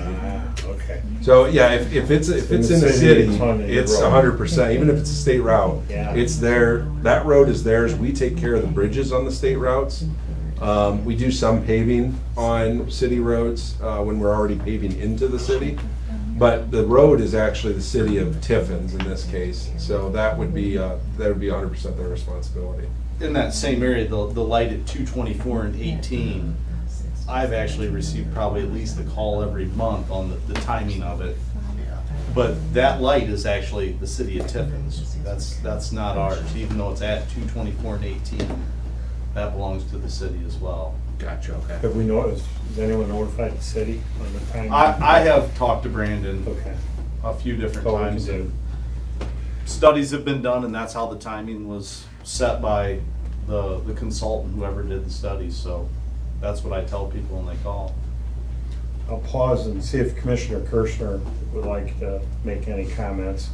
Okay. So yeah, if it's in the city, it's on the it's road. 100%. Even if it's a state route, Yeah. it's there. That road is theirs. We take care of the bridges on the state routes. We do some paving on city roads when we're already paving into the city, but the road is actually the city of Tiffins in this case. So that would be 100% their responsibility. In that same area, the light at 224 and 18, I've actually received probably at least a call every month on the timing of it. But that light is actually the city of Tiffins. That's not ours, even though it's at 224 and 18. That belongs to the city as well. Gotcha, okay. Have we noticed, has anyone notified the city on the time? I have talked to Brandon Okay. a few different That's all we times. can do. Studies have been done, and that's how the timing was set by the consultant, whoever did the studies. So that's what I tell people when they call. I'll pause and see if Commissioner Kirschner would like to make any comments.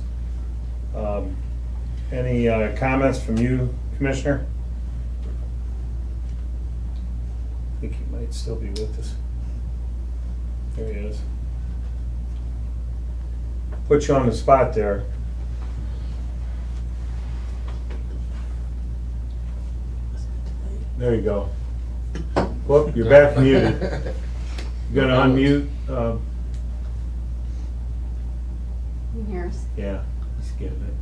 Any comments from you, Commissioner? I think he might still be with us. There he is. Put you on the spot there. There you go. Whoop, you're back muted. You gonna unmute? Can you hear us? Yeah, he's getting it.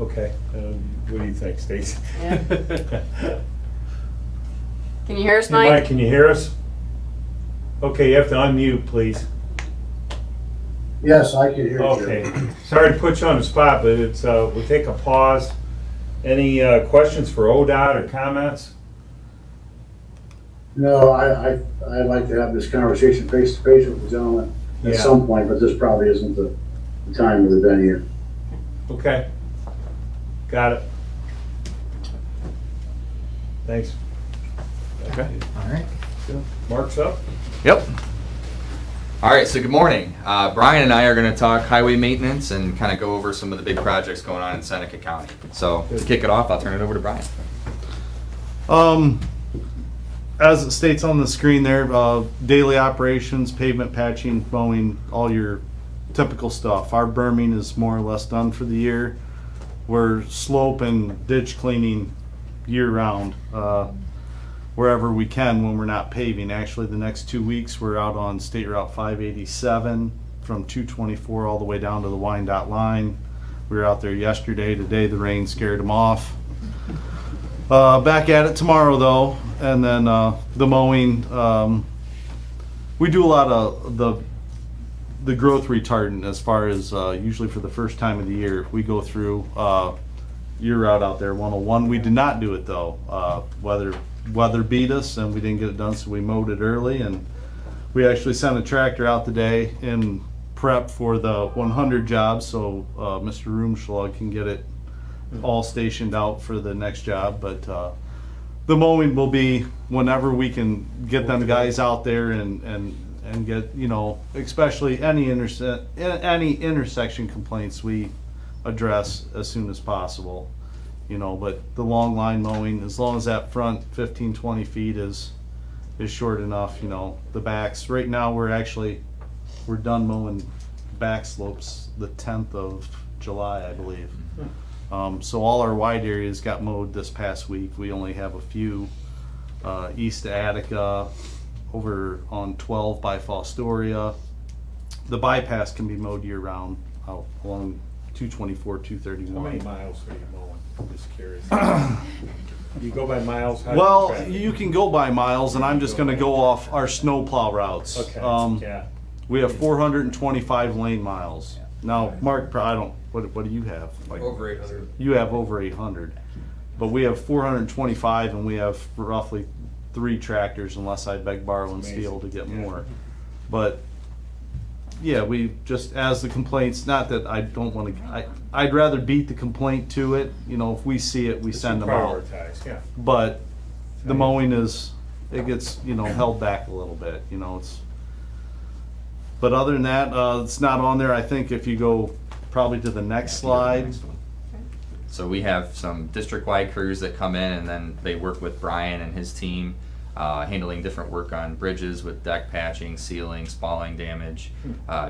Okay, what do you think, Stacy? Yeah. Can you hear us, Hey, Mike? Mike, can you hear us? Okay, you have to unmute, please. Yes, I can hear you. Okay, sorry to put you on the spot, but it's, we'll take a pause. Any questions for ODOT or comments? No, I'd like to have this conversation face to face with the gentleman at Yeah. some point, but this probably isn't the time or the venue. Okay, got it. Thanks. Okay. All right. Mark's up? Yep. All right, so good morning. Brian and I are going to talk highway maintenance and kind of go over some of the big projects going on in Seneca County. So to kick it off, I'll turn it over to Brian. As it states on the screen there, daily operations, pavement patching, mowing, all your typical stuff. Our berming is more or less done for the year. We're slope and ditch cleaning year round, wherever we can when we're not paving. Actually, the next 2 weeks, we're out on State Route 587 from 224 all the way down to the Wyandotte line. We were out there yesterday. Today, the rain scared them off. Back at it tomorrow though, and then the mowing. We do a lot of the growth retardant as far as usually for the first time of the year. We go through year route out there 101. We did not do it though. Weather beat us and we didn't get it done, so we mowed it early, and we actually sent a tractor out today in prep for the 100 job, so Mr. Roomschlag can get it all stationed out for the next job. But the mowing will be whenever we can get them guys out there and get, you know, especially any intersection complaints we address as soon as possible, you know. But the long line mowing, as long as that front 15-20 feet is short enough, you know. The backs right now, we're done mowing back slopes the 10th of July, I believe. So all our wide areas got mowed this past week. We only have a few east of Attica, over on 12 by Fostoria. The bypass can be mowed year round out along 224, 231. How many miles are you mowing? I'm just curious. You go by miles? How do Well, track it? you can go by miles, and I'm just going to go off our snowplow routes. Okay, yeah. We have 425 lane miles. Now, Mark, what do you have? Like, Over 800. You have over 800. But we have 425, and we have roughly 3 tractors, unless I beg, borrow, and steal to get more. But yeah, we just, as the complaints, not that I don't want to, I'd rather beat the complaint to it. You know, if we see it, we send them out. Prioritize, yeah. But the mowing it gets, you know, held back a little bit, you know. But other than that, it's not on there. I think if you go probably to the next slide. So we have some district-wide crews that come in, and then they work with Brian and his team handling different work on bridges with deck patching, sealing, spalling damage.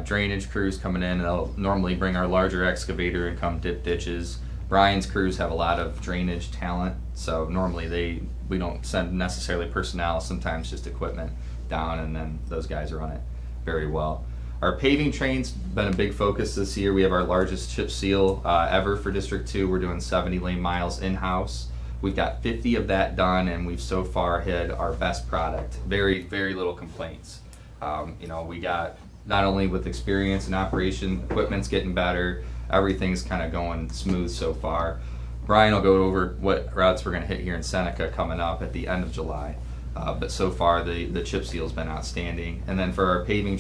Drainage crews coming in, they'll normally bring our larger excavator and come dip ditches. Brian's crews have a lot of drainage talent, so normally we don't send necessarily personnel, sometimes just equipment down, and then those guys run it very well. Our paving train's been a big focus this year. We have our largest chip seal ever for District 2. We're doing 70 lane miles in-house. We've got 50 of that done, and we've so far hit our best product. Very, very little complaints. You know, we got, not only with experience and operation, equipment's getting better, everything's kind of going smooth so far. Brian will go over what routes we're gonna hit here in Seneca coming up at the end of July. But so far, the chip seal's been outstanding. And then for our paving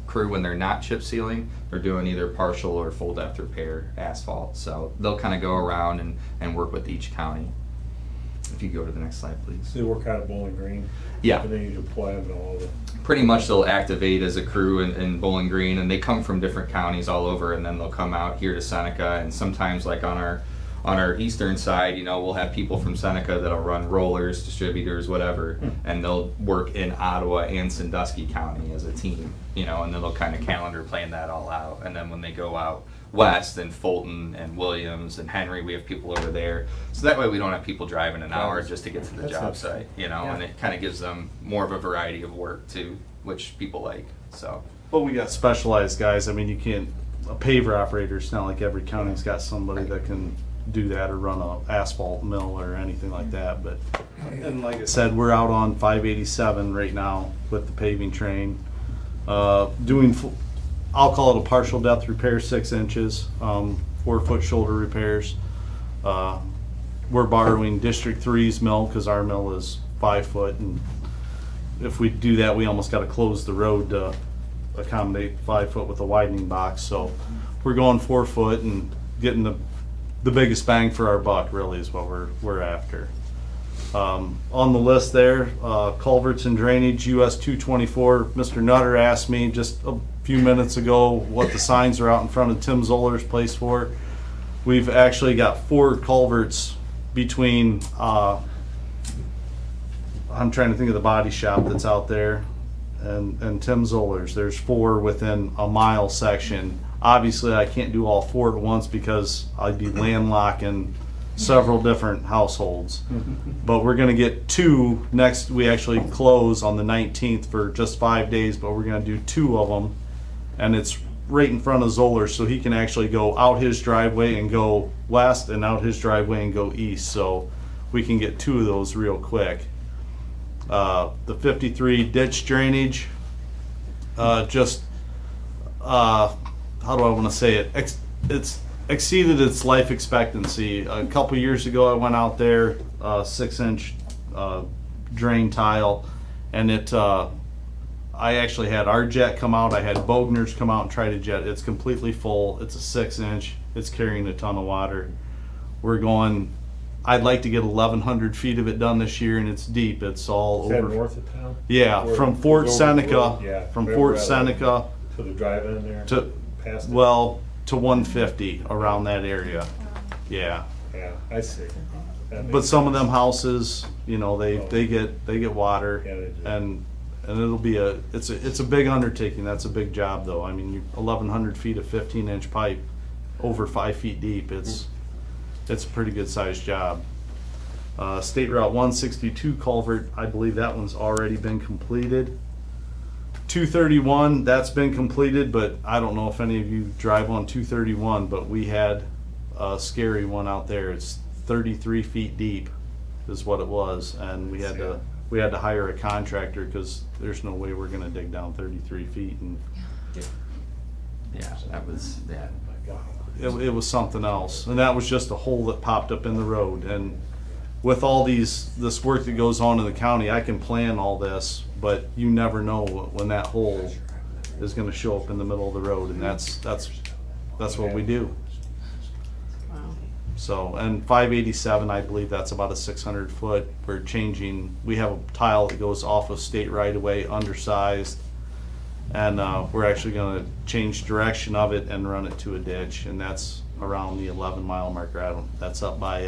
crew, when they're not chip sealing, they're doing either partial or full depth repair asphalt. So they'll kind of go around and work with each county. If you go to the next slide, please. They work out of Bowling Green. Yeah. And then you deploy them to all the. Pretty much they'll activate as a crew in Bowling Green, and they come from different counties all over, and then they'll come out here to Seneca. And sometimes, like on our eastern side, you know, we'll have people from Seneca that'll run rollers, distributors, whatever, and they'll work in Ottawa and Sandusky County as a team, you know, and then they'll kind of calendar plan that all out. And then when they go out west in Fulton and Williams and Henry, we have people over there. So that way we don't have people driving an hour just to get to the job site, you know, and it kind of gives them more of a variety of work too, which people like, so. But we got specialized guys. I mean, you can't, a paver operator, it's not like every county's got somebody that can do that or run a asphalt mill or anything like that. But, and like I said, we're out on 587 right now with the paving train, doing, I'll call it a partial depth repair, 6 inches, 4-foot shoulder repairs. We're borrowing District 3's mill because our mill is 5 foot, and if we do that, we almost got to close the road to accommodate 5 foot with a widening box. So we're going 4 foot and getting the biggest bang for our buck, really, is what we're after. On the list there, culverts and drainage, US 224. Mr. Nutter asked me just a few minutes ago what the signs are out in front of Tim Zoller's place for. We've actually got 4 culverts between, I'm trying to think of the body shop that's out there, and Tim Zoller's. There's 4 within a mile section. Obviously, I can't do all 4 at once because I'd be landlocking several different households. But we're gonna get 2 next. We actually close on the 19th for just 5 days, but we're gonna do 2 of them, and it's right in front of Zoller, so he can actually go out his driveway and go west, and out his driveway and go east. So we can get 2 of those real quick. The 53 ditch drainage, how do I want to say it? It's exceeded its life expectancy. A couple years ago, I went out there, 6-inch drain tile, and I actually had our jet come out. I had Bogner's come out and try to jet. It's completely full. It's a 6-inch. It's carrying a ton of water. We're going. I'd like to get 1,100 feet of it done this year, and it's deep. It's all Is over. that north of town? Yeah, Or from Fort over Seneca. road? Yeah, From right Fort where I live. Seneca To the drive-in there? to, Past it? well, to 150 around that area. Yeah. Yeah, I see. That makes But some of sense. them houses, you know, they get water, Yeah, they do. and it'll be it's a big undertaking. That's a big job, though. I mean, 1,100 feet of 15-inch pipe, over 5 feet deep. It's a pretty good sized job. State Route 162 culvert, I believe that one's already been completed. 231, that's been completed, but I don't know if any of you drive on 231, but we had a scary one out there. It's 33 feet deep is what it was, and we had to hire a contractor because there's no way we're gonna dig down 33 feet, and Yeah, that was, yeah. it was something else. And that was just a hole that popped up in the road. And with all this work that goes on in the county, I can plan all this, but you never know when that hole is gonna show up in the middle of the road, and that's what we do. Wow. So, and 587, I believe that's about a 600 foot. We have a tile that goes off of state right away, undersized, and we're actually gonna change direction of it and run it to a ditch, and that's around the 11-mile marker. That's up by,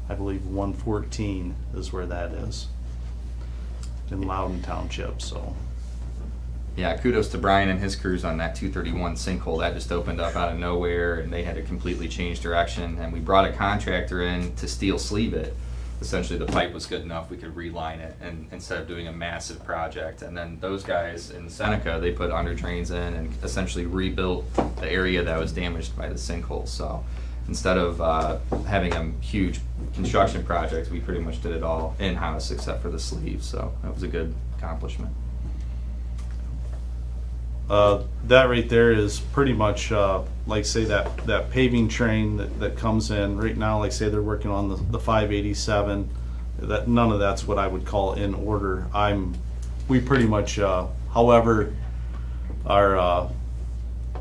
I believe 114 is where that is. in Loudon Township, so. Yeah, kudos to Brian and his crews on that 231 sinkhole. That just opened up out of nowhere, and they had to completely change direction. And we brought a contractor in to steel sleeve it. Essentially, the pipe was good enough we could reline it, and instead of doing a massive project. And then those guys in Seneca, they put under drains in and essentially rebuilt the area that was damaged by the sinkhole. So instead of having a huge construction project, we pretty much did it all in-house except for the sleeve. So that was a good accomplishment. That right there is pretty much, like say that paving train that comes in right now, like say they're working on the 587, that none of that's what I would call in order. We pretty much, however, our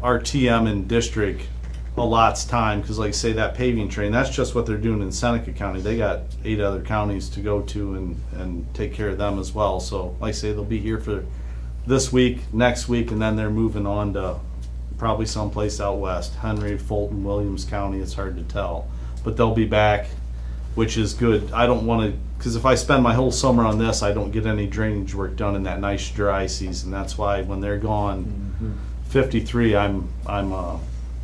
TM in district allots time, because like say that paving train, that's just what they're doing in Seneca County. They got 8 other counties to go to and take care of them as well. So like say they'll be here for this week, next week, and then they're moving on to probably someplace out west, Henry, Fulton, Williams County, it's hard to tell. But they'll be back, which is good. I don't want to, because if I spend my whole summer on this, I don't get any drainage work done in that nice dry season. That's why when they're gone, 53, I'm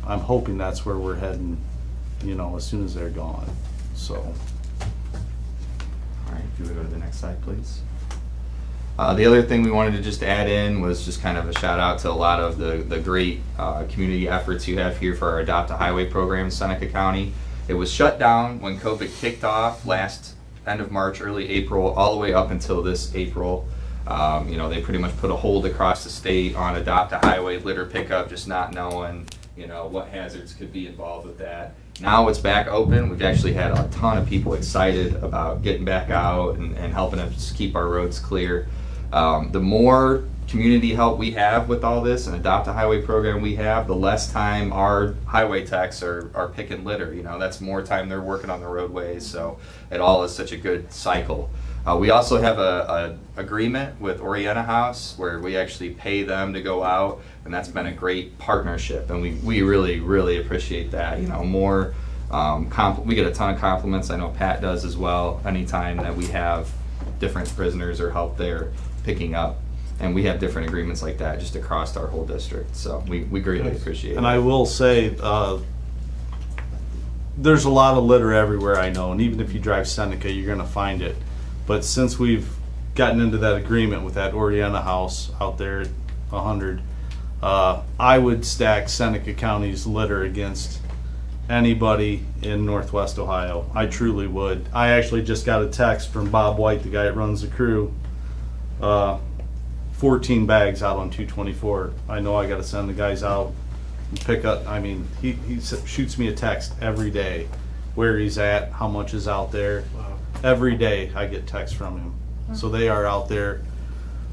hoping that's where we're heading, as soon as they're gone, so. All right, if you would go to the next slide, please. The other thing we wanted to just add in was just kind of a shout out to a lot of the great community efforts you have here for our Adopt a Highway program in Seneca County. It was shut down when COVID kicked off last end of March, early April, all the way up until this April. They pretty much put a hold across the state on Adopt a Highway litter pickup, just not knowing, what hazards could be involved with that. Now it's back open. We've actually had a ton of people excited about getting back out and helping us keep our roads clear. The more community help we have with all this and Adopt a Highway program we have, the less time our highway techs are picking litter. That's more time they're working on the roadways. So it all is such a good cycle. We also have a agreement with Oriana House where we actually pay them to go out, and that's been a great partnership, and we really, really appreciate that. We get a ton of compliments. I know Pat does as well anytime that we have different prisoners or help there picking up, and we have different agreements like that just across our whole district, so we greatly appreciate it. And I will say, there's a lot of litter everywhere, I know, and even if you drive Seneca, you're gonna find it. But since we've gotten into that agreement with that Oriana House out there at 100, I would stack Seneca County's litter against anybody in Northwest Ohio. I truly would. I actually just got a text from Bob White, the guy that runs the crew, 14 bags out on 224. I know I got to send the guys out and pick up. I mean, he shoots me a text every day where he's at, how much is out there. Wow. Every day I get texts from him. So they are out there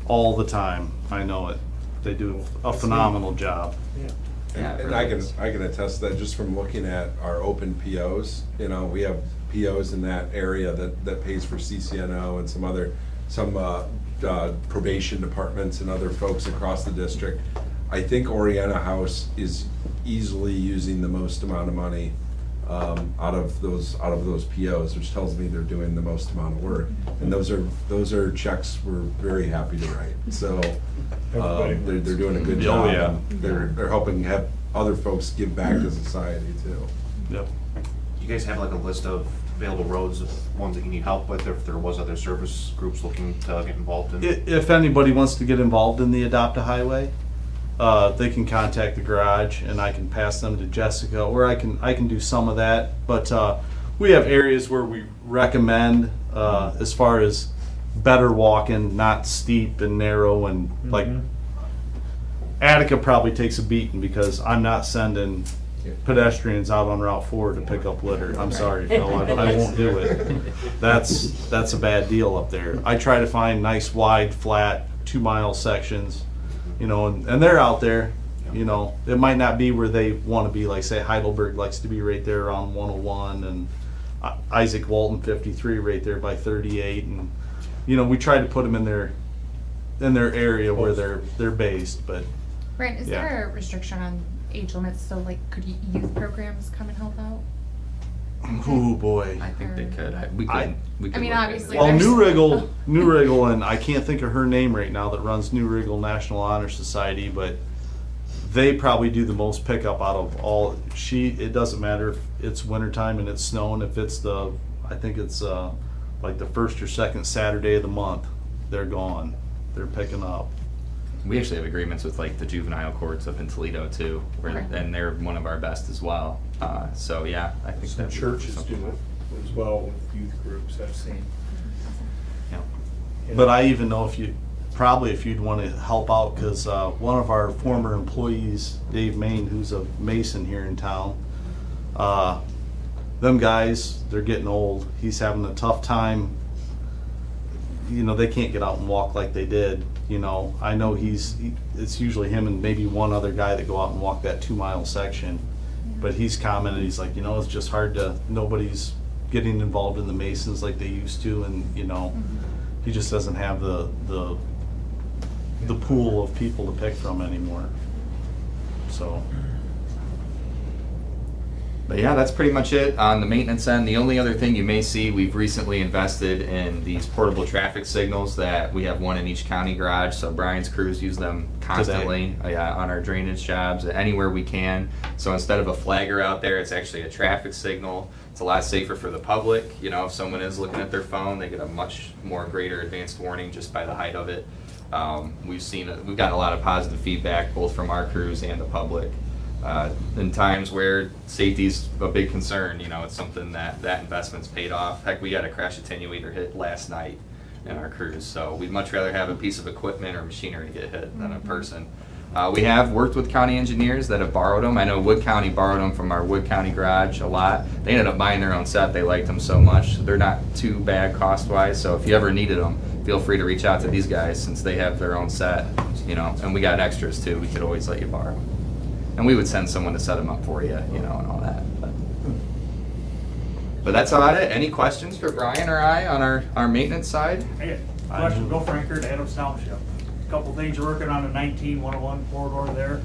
all the time. I know it. They do a phenomenal job. Yeah. And I can attest to that just from looking at our open POs. We have POs in that area that pays for CCNO and some probation departments and other folks across the district. I think Oriana House is easily using the most amount of money out of those POs, which tells me they're doing the most amount of work. And those are checks we're very happy to write. So they're doing a good job. Yeah. They're helping have other folks give back to society too. Yep. You guys have like a list of available roads, of ones that you need help with, or if there was other service groups looking to get involved in? If anybody wants to get involved in the Adopt a Highway, they can contact the garage and I can pass them to Jessica, or I can do some of that. But we have areas where we recommend as far as better walking, not steep and narrow, and like Attica probably takes a beating because I'm not sending pedestrians out on Route 4 to pick up litter. I'm sorry, Phil, I won't do it. That's a bad deal up there. I try to find nice, wide, flat, 2-mile sections, and they're out there. It might not be where they want to be. Like say Heidelberg likes to be right there around 101, and Isaac Walton 53 right there by 38, and we try to put them in their area where they're based. But Brent, is there a restriction on age limits? So like, could youth programs come and help out? Oh boy. I think they could. We could. I- We could I mean, look obviously, into Well, there's- New Wriggle, and I can't think of her name right now that runs New Wriggle National Honor Society, but they probably do the most pickup out of all. It doesn't matter if it's wintertime and it's snowing, if it's I think it's like the first or second Saturday of the month, they're gone. They're picking up. We actually have agreements with like the juvenile courts up in Toledo too, and they're one of our best as well. So yeah, I think Some that churches do it as well with youth groups I've seen. Yeah. But I even know if you'd want to help out, because one of our former employees, Dave Main, who's a mason here in town, them guys, they're getting old. He's having a tough time. You know, they can't get out and walk like they did. You know, I know it's usually him and maybe one other guy that go out and walk that 2-mile section. But he's commented, he's like, it's just hard nobody's getting involved in the Masons like they used to, and, he just doesn't have the pool of people to pick from anymore. So. But yeah, that's pretty much it on the maintenance end. The only other thing you may see, we've recently invested in these portable traffic signals that we have one in each county garage. So Brian's crews use them constantly on our drainage jobs, anywhere we can. So instead of a flagger out there, it's actually a traffic signal. It's a lot safer for the public. If someone is looking at their phone, they get a much more greater advanced warning just by the height of it. We've gotten a lot of positive feedback both from our crews and the public. In times where safety's a big concern, it's something that investment's paid off. Heck, we had a crash attenuator hit last night in our crews, so we'd much rather have a piece of equipment or machinery get hit than a person. We have worked with county engineers that have borrowed them. I know Wood County borrowed them from our Wood County garage a lot. They ended up buying their own set. They liked them so much. They're not too bad cost-wise, so if you ever needed them, feel free to reach out to these guys since they have their own set, and we got extras too. We could always let you borrow them. And we would send someone to set them up for you, and all that. But that's about it. Any questions for Brian or I on our maintenance side? Hey, question, Bill Frankert, Adams Township. Couple things you're working on the 19-101 corridor there.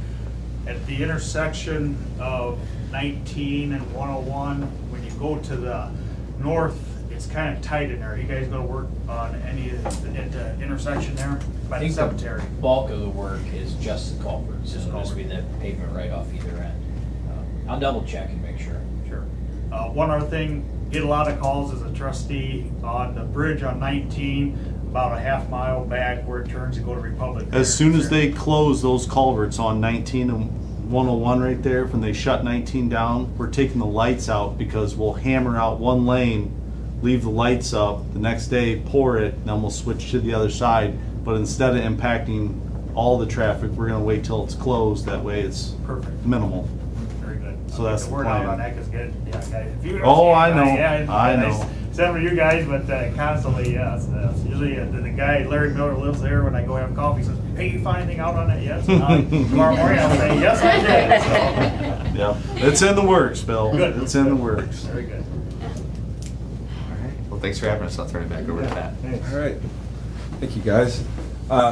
At the intersection of 19 and 101, when you go to the north, it's kind of tight in there. You guys gonna work on any at the intersection there by the cemetery? The bulk of the work is just the culverts, so it'll just be the pavement right off either end. I'll double check and make sure. Sure. One other thing, get a lot of calls as a trustee on the bridge on 19, about a half mile back where it turns to go to Republic. As soon as they close those culverts on 19 and 101 right there, when they shut 19 down, we're taking the lights out because we'll hammer out one lane, leave the lights up, the next day pour it, and then we'll switch to the other side. But instead of impacting all the traffic, we're gonna wait till it's closed, that way it's perfect, minimal. Very good. So that's the word out on plan. that, 'cause guys, if you don't Oh, see I anybody, know. yeah, I know. Send for you guys, but constantly, yes. Usually the guy, Larry Miller, lives there. When I go have coffee, says, "Hey, you find anything out on that yet?" So tomorrow morning, I'll say, "Yes, I did." So. Yeah, it's in the works, Bill. Good. It's in the works. Very good. Well, thanks for having us. I'll turn it back over to Pat. All right. Thank you, guys.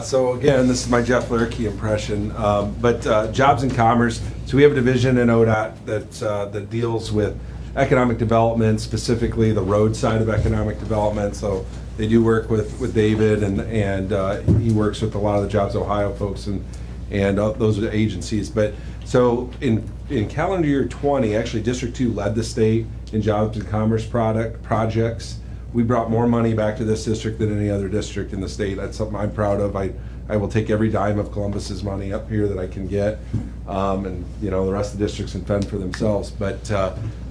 So again, this is my Jeff Lurkey impression, but Jobs and Commerce. So we have a division in ODOT that deals with economic development, specifically the road side of economic development. So they do work with David, and he works with a lot of the Jobs Ohio folks and those are the agencies. But so in calendar year 20, actually District 2 led the state in Jobs and Commerce projects. We brought more money back to this district than any other district in the state. That's something I'm proud of. I will take every dime of Columbus's money up here that I can get, and the rest of the districts can fend for themselves. But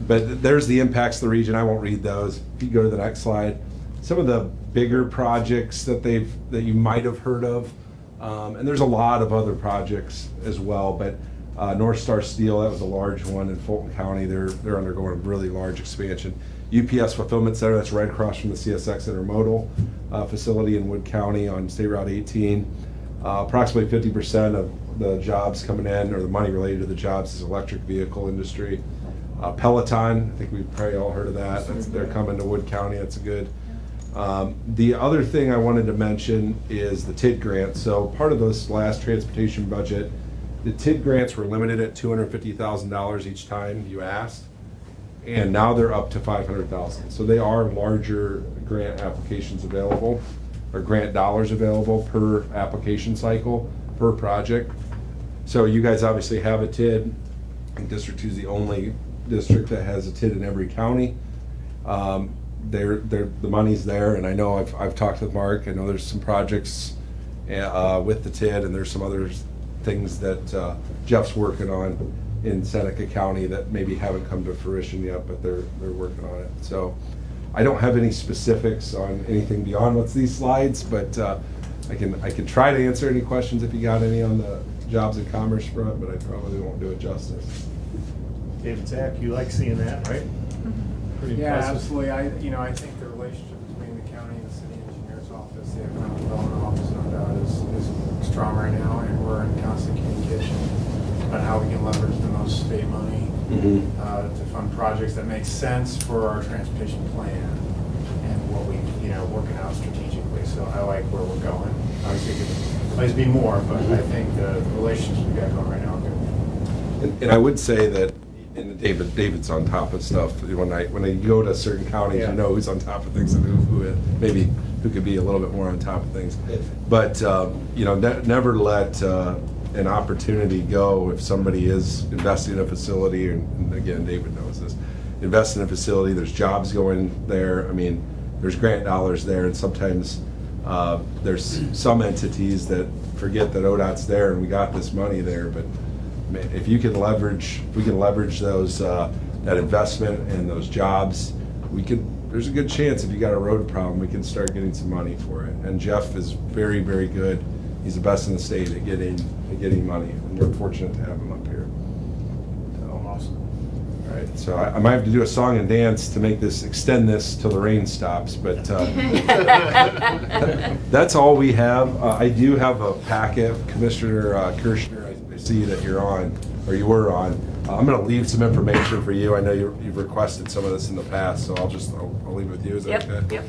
there's the impacts of the region. I won't read those. If you go to the next slide, some of the bigger projects that you might have heard of, and there's a lot of other projects as well. But North Star Steel, that was a large one in Fulton County. They're undergoing a really large expansion. UPS Fulfillment Center, that's right across from the CSX Intermodal facility in Wood County on State Route 18. Approximately 50% of the jobs coming in, or the money related to the jobs, is electric vehicle industry. Peloton, I think we've probably all heard of that. They're coming to Wood County. That's good. The other thing I wanted to mention is the TID grant. So part of this last transportation budget, the TID grants were limited at $250,000 each time you asked. and now they're up to 500,000. So they are larger grant applications available, or grant dollars available per application cycle, per project. So you guys obviously have a TID. I think District 2 is the only district that has a TID in every county. The money's there, and I know I've talked with Mark. I know there's some projects with the TID, and there's some other things that Jeff's working on in Seneca County that maybe haven't come to fruition yet, but they're working on it. So I don't have any specifics on anything beyond what's these slides, but I can try to answer any questions if you got any on the jobs and commerce front, but I probably won't do it justice. David Zach, you like seeing that, right? Pretty Yeah, impressive. absolutely. I think the relationship between the county and the city engineer's office, the economic development office, no doubt, is strong right now, and we're in constant communication on how we can leverage the most state money to fund projects that make sense for our transportation plan and what we, working out strategically. So I like where we're going. Obviously, it could always be more, but I think the relationships we got going right now are good. And I would say that, and David's on top of stuff. When I go to certain counties, you know who's on top of things and who could be a little bit more on top of things. But never let an opportunity go if somebody is investing in a facility. And again, David knows this. Invest in a facility. There's jobs going there. I mean, there's grant dollars there, and sometimes there's some entities that forget that ODOT's there and we got this money there, but. If we can leverage those that investment and those jobs, there's a good chance if you got a road problem, we can start getting some money for it. And Jeff is very, very good. He's the best in the state at getting money, and we're fortunate to have him up here. So awesome. All right, so I might have to do a song and dance to extend this till the rain stops, but that's all we have. I do have a packet, Commissioner Kirschner. I see that you were on. I'm going to leave some information for you. I know you've requested some of this in the past, so I'll leave it with you. Is that okay? Yep.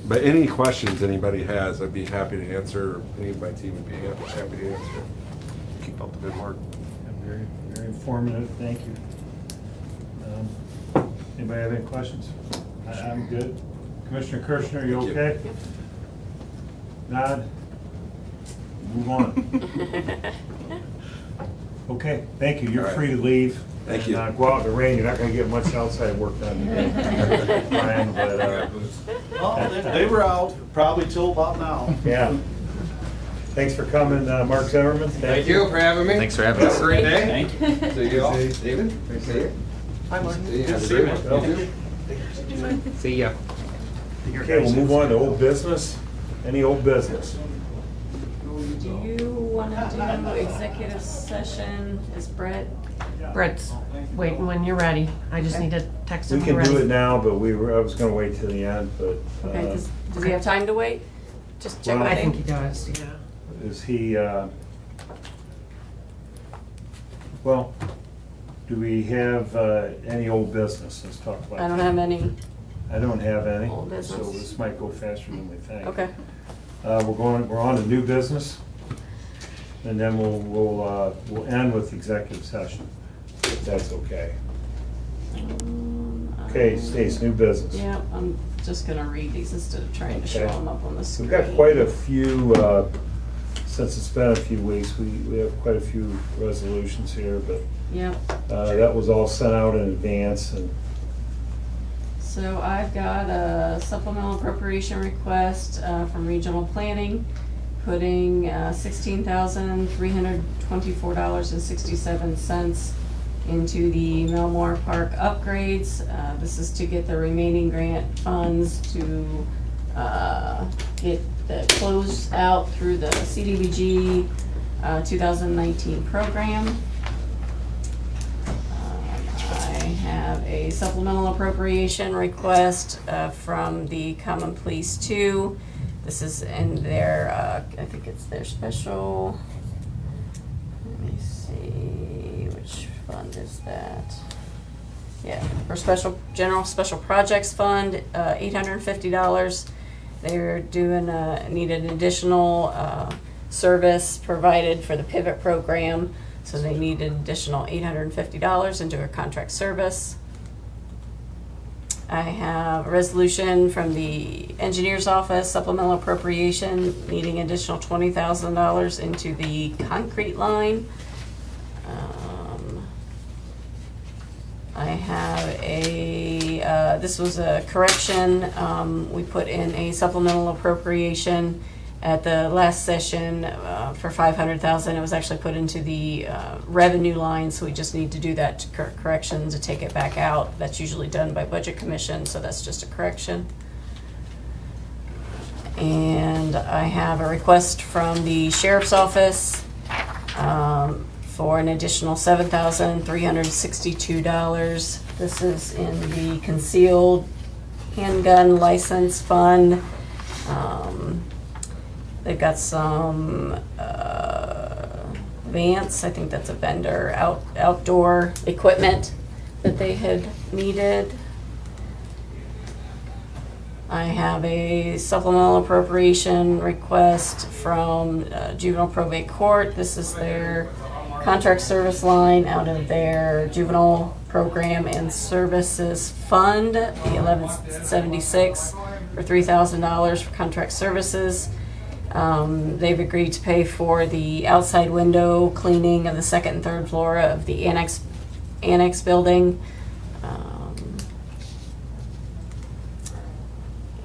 But any questions anybody has, I'd be happy to answer. Any of my team would be happy to answer. Keep up the good work. Very, very informative. Thank you. Anybody have any questions? I'm good. Commissioner Kirschner, you okay? Yep. Nod. Move on. Okay, thank you. You're free to leave. Thank you. Go out in the rain. You're not going to get much outside work done today. Brian, but, They were out probably till about now. yeah. Thanks for coming, Mark Zimmerman. Thank you for having me. Thanks for having us. Have a great day. Thank you. See you all. David, nice to see you. Hi, Mark. See ya. Okay, we'll move on to old business. Any old business? Do you want to do executive session? Is Brett? Brett's waiting when you're ready. I just need to text him We when can we're do it ready. now, but I was going to wait till the end, but. Okay, does he have time to wait? Just check Well, with I think he him. does, yeah. Is he, well, do we have any old business? Let's talk about that. I don't have any. I don't have any, Old business. so this might go faster than we think. Okay. We're on to new business, and then we'll end with executive session, if that's okay. Okay, Stace, new business. Yeah, I'm just gonna read these instead of trying to show Okay. them up on the screen. We've got quite a few, since it's been a few weeks, we have quite a few resolutions here, but Yep. that was all sent out in advance, and So I've got a supplemental appropriation request from Regional Planning, putting $16,324.67 into the Melmore Park upgrades. This is to get the remaining grant funds to get the close out through the CDBG 2019 program. I have a supplemental appropriation request from the Common Police 2. This is in their, I think it's their special, let me see, which fund is that? Yeah, for general special projects fund, $850. They're doing, need an additional service provided for the pivot program. So they need an additional $850 into a contract service. I have a resolution from the engineer's office, supplemental appropriation, needing additional $20,000 into the concrete line. I have this was a correction. We put in a supplemental appropriation at the last session for $500,000. It was actually put into the revenue line, so we just need to do that correction to take it back out. That's usually done by Budget Commission, so that's just a correction. And I have a request from the Sheriff's Office for an additional $7,362. This is in the Concealed Handgun License Fund. They've got some Vance, I think that's a vendor, outdoor equipment that they had needed. I have a supplemental appropriation request from Juvenile Probate Court. This is their contract service line out of their Juvenile Program and Services Fund, the 1176, for $3,000 for contract services. They've agreed to pay for the outside window cleaning of the second and third floor of the annex building.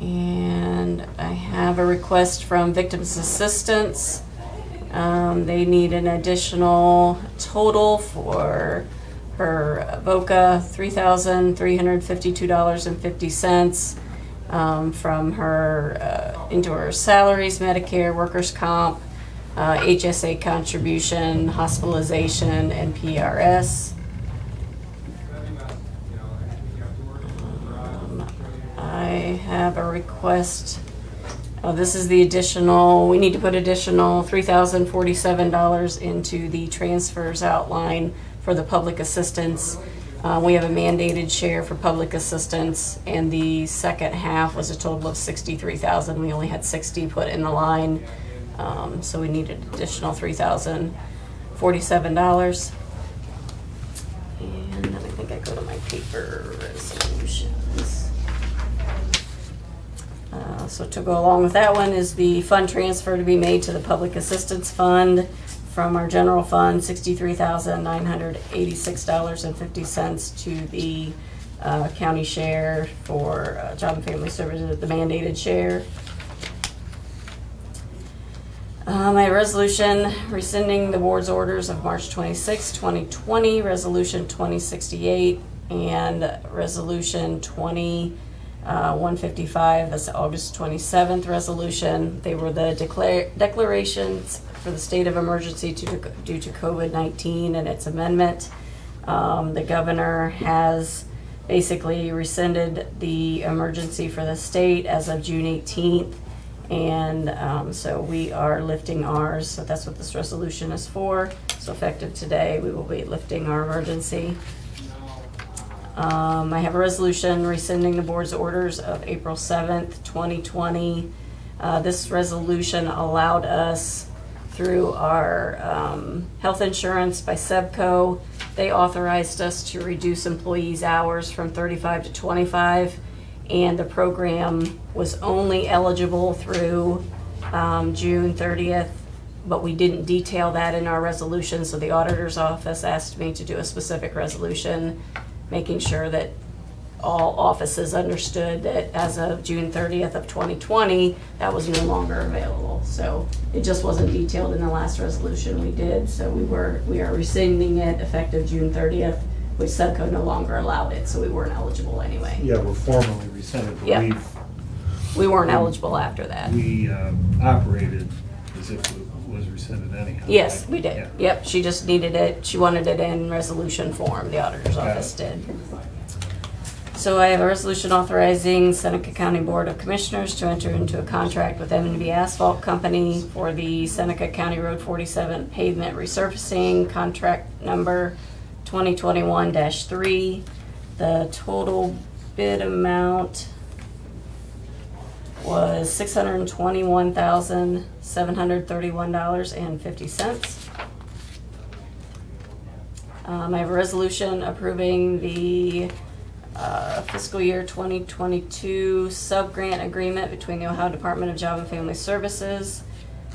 And I have a request from Victims Assistance. They need an additional total for her VOCA, $3,352.50 from her into her salaries, Medicare, workers' comp, HSA contribution, hospitalization, and PRS. I have a request. This is the additional, we need to put additional $3,047 into the transfers outline for the public assistance. We have a mandated share for public assistance, and the second half was a total of $63,000. We only had 60 put in the line, so we needed additional $3,047. And then I think I go to my paper resolutions. So to go along with that one is the fund transfer to be made to the Public Assistance Fund from our general fund, $63,986.50 to the county share for Job and Family Services, the mandated share. My resolution rescinding the board's orders of March 26, 2020, Resolution 2068, and Resolution 155, that's the August 27th resolution. They were the declarations for the state of emergency due to COVID-19 and its amendment. The governor has basically rescinded the emergency for the state as of June 18th. And so we are lifting ours. So that's what this resolution is for. So effective today, we will be lifting our emergency. I have a resolution rescinding the board's orders of April 7th, 2020. This resolution allowed us, through our health insurance by SEBCO, they authorized us to reduce employees' hours from 35 to 25, and the program was only eligible through June 30th, but we didn't detail that in our resolution, so the auditor's office asked me to do a specific resolution making sure that all offices understood that as of June 30th of 2020, that was no longer available. So it just wasn't detailed in the last resolution we did. So we are rescinding it effective June 30th, which SEBCO no longer allowed it, so we weren't eligible anyway. Yeah, we're formally rescinded, but Yeah. We weren't eligible after that. we operated as if it was rescinded anyhow. Yes, right? we did. Yeah. Yep, she just needed it. She wanted it in resolution form. The auditor's office did. So I have a resolution authorizing Seneca County Board of Commissioners to enter into a contract with M&B Asphalt Company for the Seneca County Road 47 pavement resurfacing, contract number 2021-3. The total bid amount was $621,731.50. I have a resolution approving the fiscal year 2022 sub-grant agreement between the Ohio Department of Job and Family Services,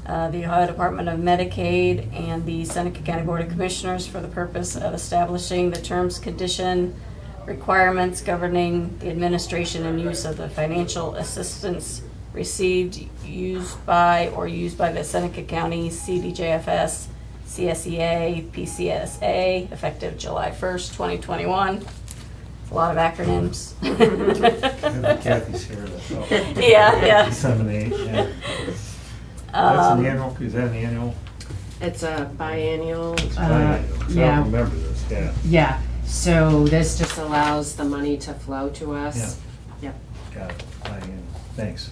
the Ohio Department of Medicaid, and the Seneca County Board of Commissioners for the purpose of establishing the terms, condition, requirements governing the administration and use of the financial assistance received, used by the Seneca County CDJFS, CSEA, PCSA, effective July 1st, 2021. A lot of acronyms. Kathy's here, that's all. Yeah. Disseminate, yeah. That's an annual, is that an annual? It's a biennial. It's biannual, so I Yeah. don't remember this, yeah. Yeah. So this just allows the money to flow to us. Yep. Got it, biannual, thanks.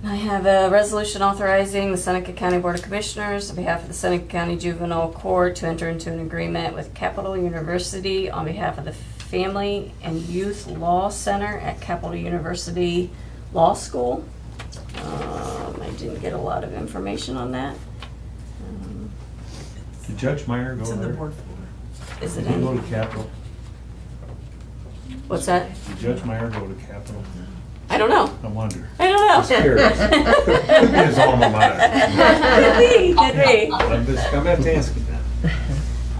I have a resolution authorizing the Seneca County Board of Commissioners on behalf of the Seneca County Juvenile Court to enter into an agreement with Capital University on behalf of the Family and Youth Law Center at Capital University Law School. I didn't get a lot of information on that. Did Judge Meyer go there? It's in the board folder. Is it Did he in? go to Capitol? What's that? Did Judge Meyer go to Capitol? I don't know. I wonder. I don't know. Just curious. Could be his alma mater. Could be. I'm about to ask you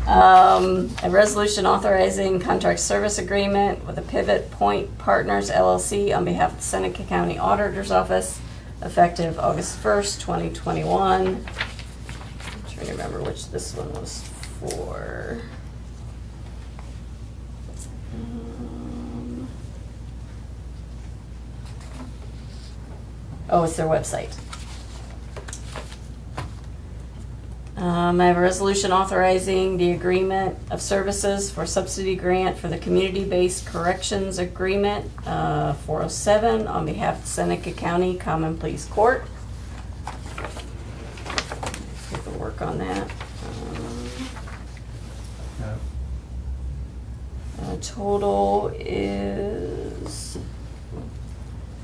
that. A resolution authorizing contract service agreement with the Pivot Point Partners LLC on behalf of the Seneca County Auditor's Office, effective August 1st, 2021. I'm trying to remember which this one was for. Oh, it's their website. I have a resolution authorizing the agreement of services for subsidy grant for the Community-Based Corrections Agreement 407 on behalf of Seneca County Common Pleas Court. Get to work on that. Total is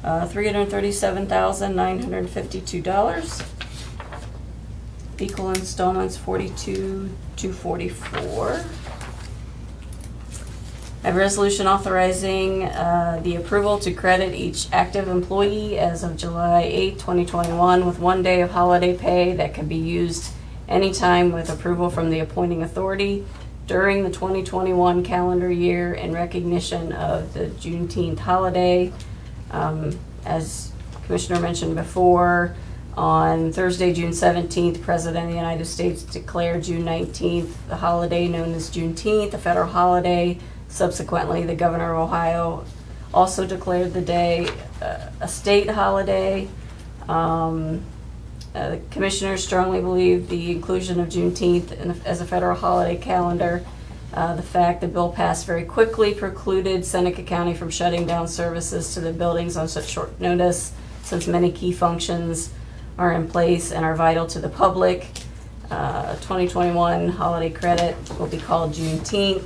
$337,952. Equal installments $42,244. I have a resolution authorizing the approval to credit each active employee as of July 8, 2021 with 1 day of holiday pay that can be used anytime with approval from the appointing authority during the 2021 calendar year in recognition of the Juneteenth holiday. As Commissioner mentioned before, on Thursday, June 17th, President of the United States declared June 19th the holiday known as Juneteenth, a federal holiday. Subsequently, the Governor of Ohio also declared the day a state holiday. The commissioners strongly believe the inclusion of Juneteenth as a federal holiday calendar. The fact the bill passed very quickly precluded Seneca County from shutting down services to the buildings on such short notice, since many key functions are in place and are vital to the public. 2021 holiday credit will be called Juneteenth.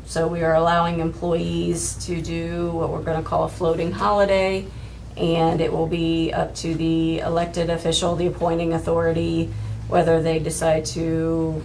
So we are allowing employees to do what we're going to call a floating holiday, and it will be up to the elected official, the appointing authority, whether they decide to,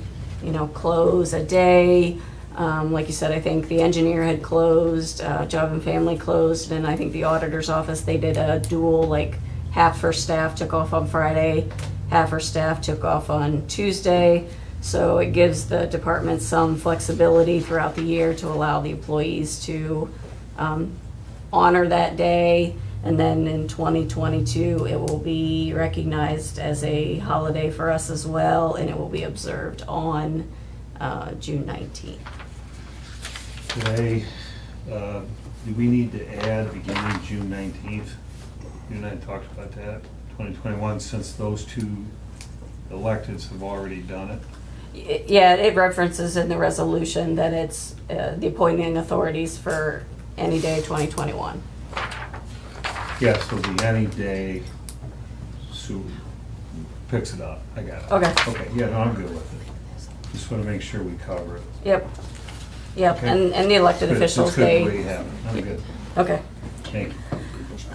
close a day. Like you said, I think the engineer had closed, Job and Family closed, and I think the auditor's office, they did a dual, like half her staff took off on Friday, half her staff took off on Tuesday. So it gives the department some flexibility throughout the year to allow the employees to honor that day. And then in 2022, it will be recognized as a holiday for us as well, and it will be observed on June 19th. Today, do we need to add beginning June 19th? You and I talked about that, 2021, since those two electeds have already done it. Yeah, it references in the resolution that it's the appointing authorities for any day 2021. Yes, it'll be any day, Sue picks it up, I got it. Okay. Okay, yeah, no, I'm good with it. Just want to make sure we cover it. Yep. Okay. And the elected officials, It's good they. the way you have it, I'm good. Okay. Thank you.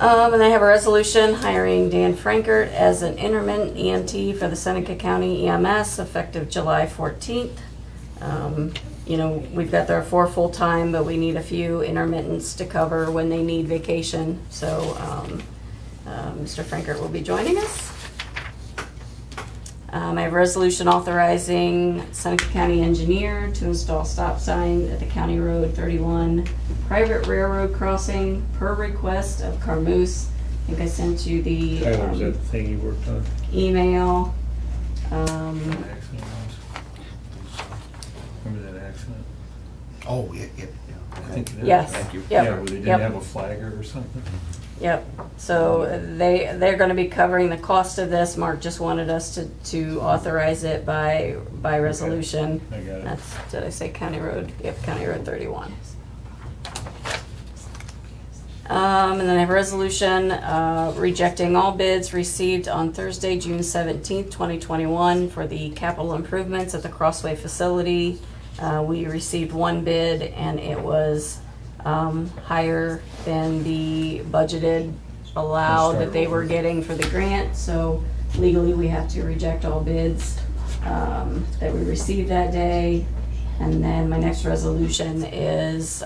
And I have a resolution hiring Dan Frankert as an intermittent EMT for the Seneca County EMS effective July 14th. you know, we've got our 4 full-time, but we need a few intermittents to cover when they need vacation. So Mr. Frankert will be joining us. I have a resolution authorizing Seneca County engineer to install stop sign at the County Road 31 private railroad crossing per request of Carmoose. I think I sent you the Tyler, was that the thing you worked on? email. Accident was? Remember that accident? Oh, yeah. I think it is. Yes. Thank you. Yep. Yeah, where they didn't Yep. have a flagger or something? Yep, so they're gonna be covering the cost of this. Mark just wanted us to authorize it by resolution. I got it. That's, did I say County Road? Yep, County Road 31. And then I have a resolution rejecting all bids received on Thursday, June 17th, 2021 for the capital improvements at the Crossway facility. We received 1 bid and it was higher than the budgeted allowed that they were getting for the grant. So legally, we have to reject all bids that we received that day. And then my next resolution is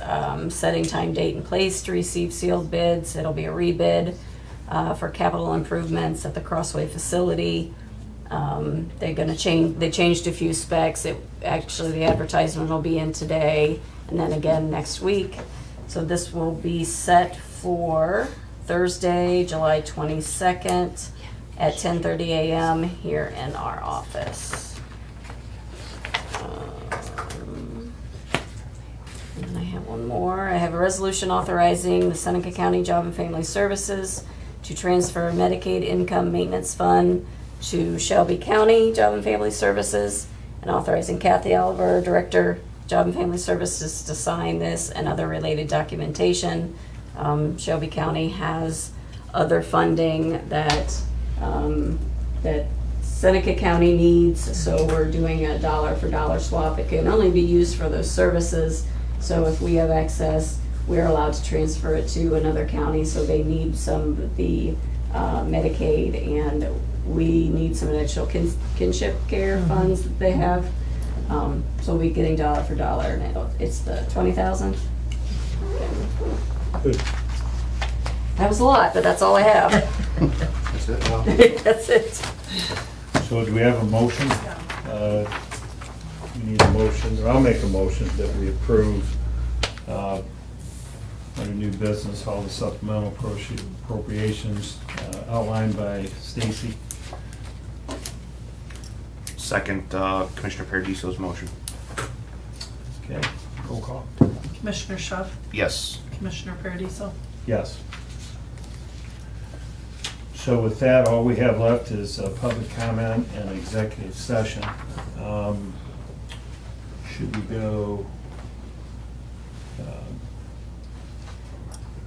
setting time, date, and place to receive sealed bids. It'll be a rebid for capital improvements at the Crossway facility. They're gonna change. They changed a few specs. Actually, the advertisement will be in today, and then again next week. So this will be set for Thursday, July 22nd at 10:30 a.m. here in our office. And I have one more. I have a resolution authorizing the Seneca County Job and Family Services to transfer Medicaid Income Maintenance Fund to Shelby County Job and Family Services, and authorizing Kathy Oliver, Director, Job and Family Services, to sign this and other related documentation. Shelby County has other funding that Seneca County needs, so we're doing a dollar for dollar swap. It can only be used for those services, so if we have excess, we're allowed to transfer it to another county. So they need some of the Medicaid, and we need some additional kinship care funds that they have. So we'll be getting dollar for dollar, and it's the 20,000. Good. That was a lot, but that's all I have. That's it? Well, That's it. So do we have a motion? We need a motion, or I'll make a motion that we approve under new business, all the supplemental appropriations outlined by Stacy. Second, Commissioner Paradiso's motion. Okay, roll call. Commissioner Schuff, Yes. Commissioner Paradiso. Yes. So with that, all we have left is public comment and executive session. Should we go,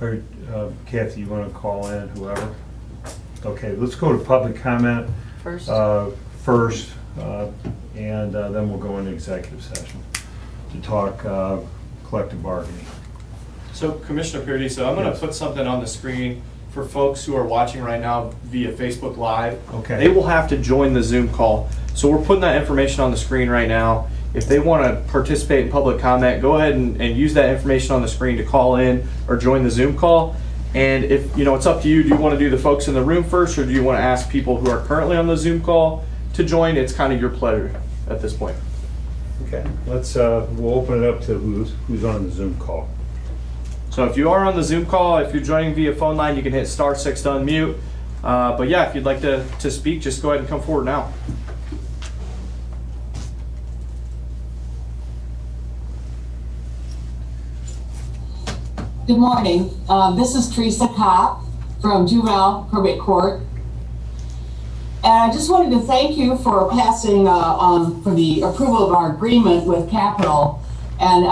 or Kathy, you want to call in whoever? Okay, let's go to public comment First. And then we'll go into executive session to talk collective bargaining. So Commissioner Paradiso, I'm gonna put something on the screen for folks who are watching right now via Facebook Live. Okay. They will have to join the Zoom call. So we're putting that information on the screen right now. If they want to participate in public comment, go ahead and use that information on the screen to call in or join the Zoom call. And if, you know, it's up to you. Do you want to do the folks in the room first, or do you want to ask people who are currently on the Zoom call to join? It's kind of your pleasure at this point. Okay, let's, we'll open it up to who's on the Zoom call. So if you are on the Zoom call, if you're joining via phone line, you can hit *6 to unmute. But yeah, if you'd like to speak, just go ahead and come forward now. Good morning. This is Teresa Kopp from Juvenile Probate Court. And I just wanted to thank you for passing for the approval of our agreement with Capital and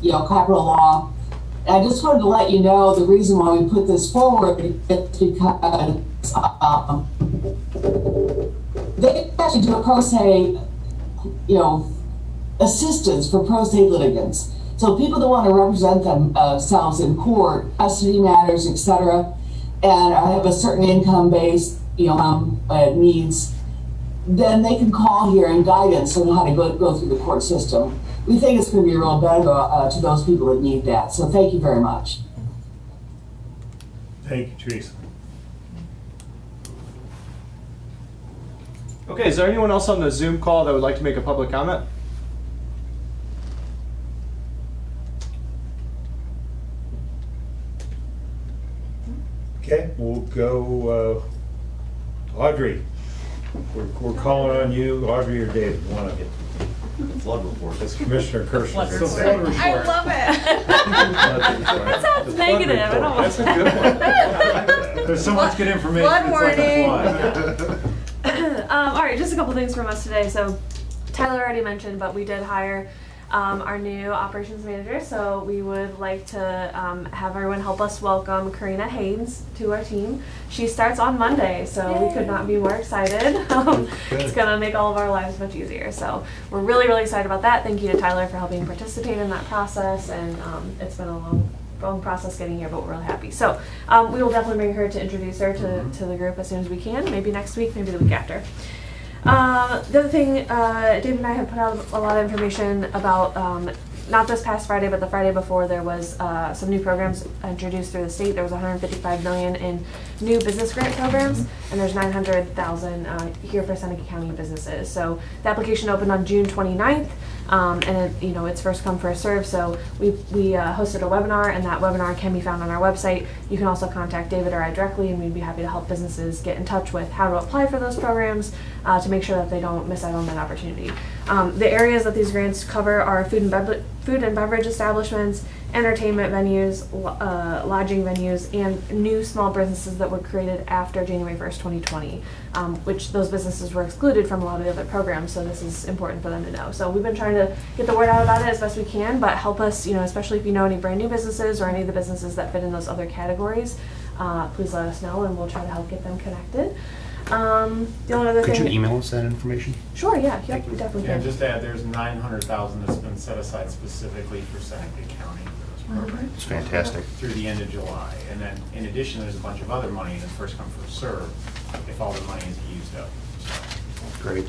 Capital Law. And I just wanted to let you know the reason why we put this forward is because they actually do a pro se, assistance for pro se litigants. So people that want to represent themselves in court, custody matters, etc., and have a certain income base, needs, then they can call here and guidance on how to go through the court system. we think it's going to be a real benefit to those people that need that. So thank you very much. Thank you, Teresa. Okay, is there anyone else on the Zoom call that would like to make a public comment? Okay, we'll go, Audrey. We're calling on you, Audrey or David, one of you. Flood report. As Commissioner Kirschner would I say. love it. That sounds negative. I don't want That's a good one. There's so much good information. Blood It's like a warning. flood. All right, just a couple things from us today. So Tyler already mentioned, but we did hire our new operations manager. So we would like to have everyone help us welcome Karina Haynes to our team. She starts on Monday, so we could not be more excited. It's gonna make all of our lives much easier. So we're really, really excited about that. Thank you to Tyler for helping participate in that process, and it's been a long process getting here, but we're really happy. So we will definitely bring her to introduce her to the group as soon as we can, maybe next week, maybe the week after. The other thing, Dave and I have put out a lot of information about, not this past Friday, but the Friday before, there was some new programs introduced through the state. There was $155 million in new business grant programs, and there's $900,000 here for Seneca County businesses. So the application opened on June 29th. And it's first come, first serve. So we hosted a webinar, and that webinar can be found on our website. You can also contact David or I directly, and we'd be happy to help businesses get in touch with how to apply for those programs to make sure that they don't miss out on that opportunity. The areas that these grants cover are food and beverage establishments, entertainment venues, lodging venues, and new small businesses that were created after January 1st, 2020, which those businesses were excluded from a lot of the other programs, so this is important for them to know. So we've been trying to get the word out about it as best we can, but help us, especially if you know any brand new businesses or any of the businesses that fit in those other categories, please let us know, and we'll try to help get them connected. The only other Could thing. you email us that information? Sure, yeah, yep, we definitely Yeah, can. just to add, there's 900,000 that's been set aside specifically for Seneca County for those programs. It's fantastic. Through the end of July. And then in addition, there's a bunch of other money that's first come, first served, if all the money is used up. Great.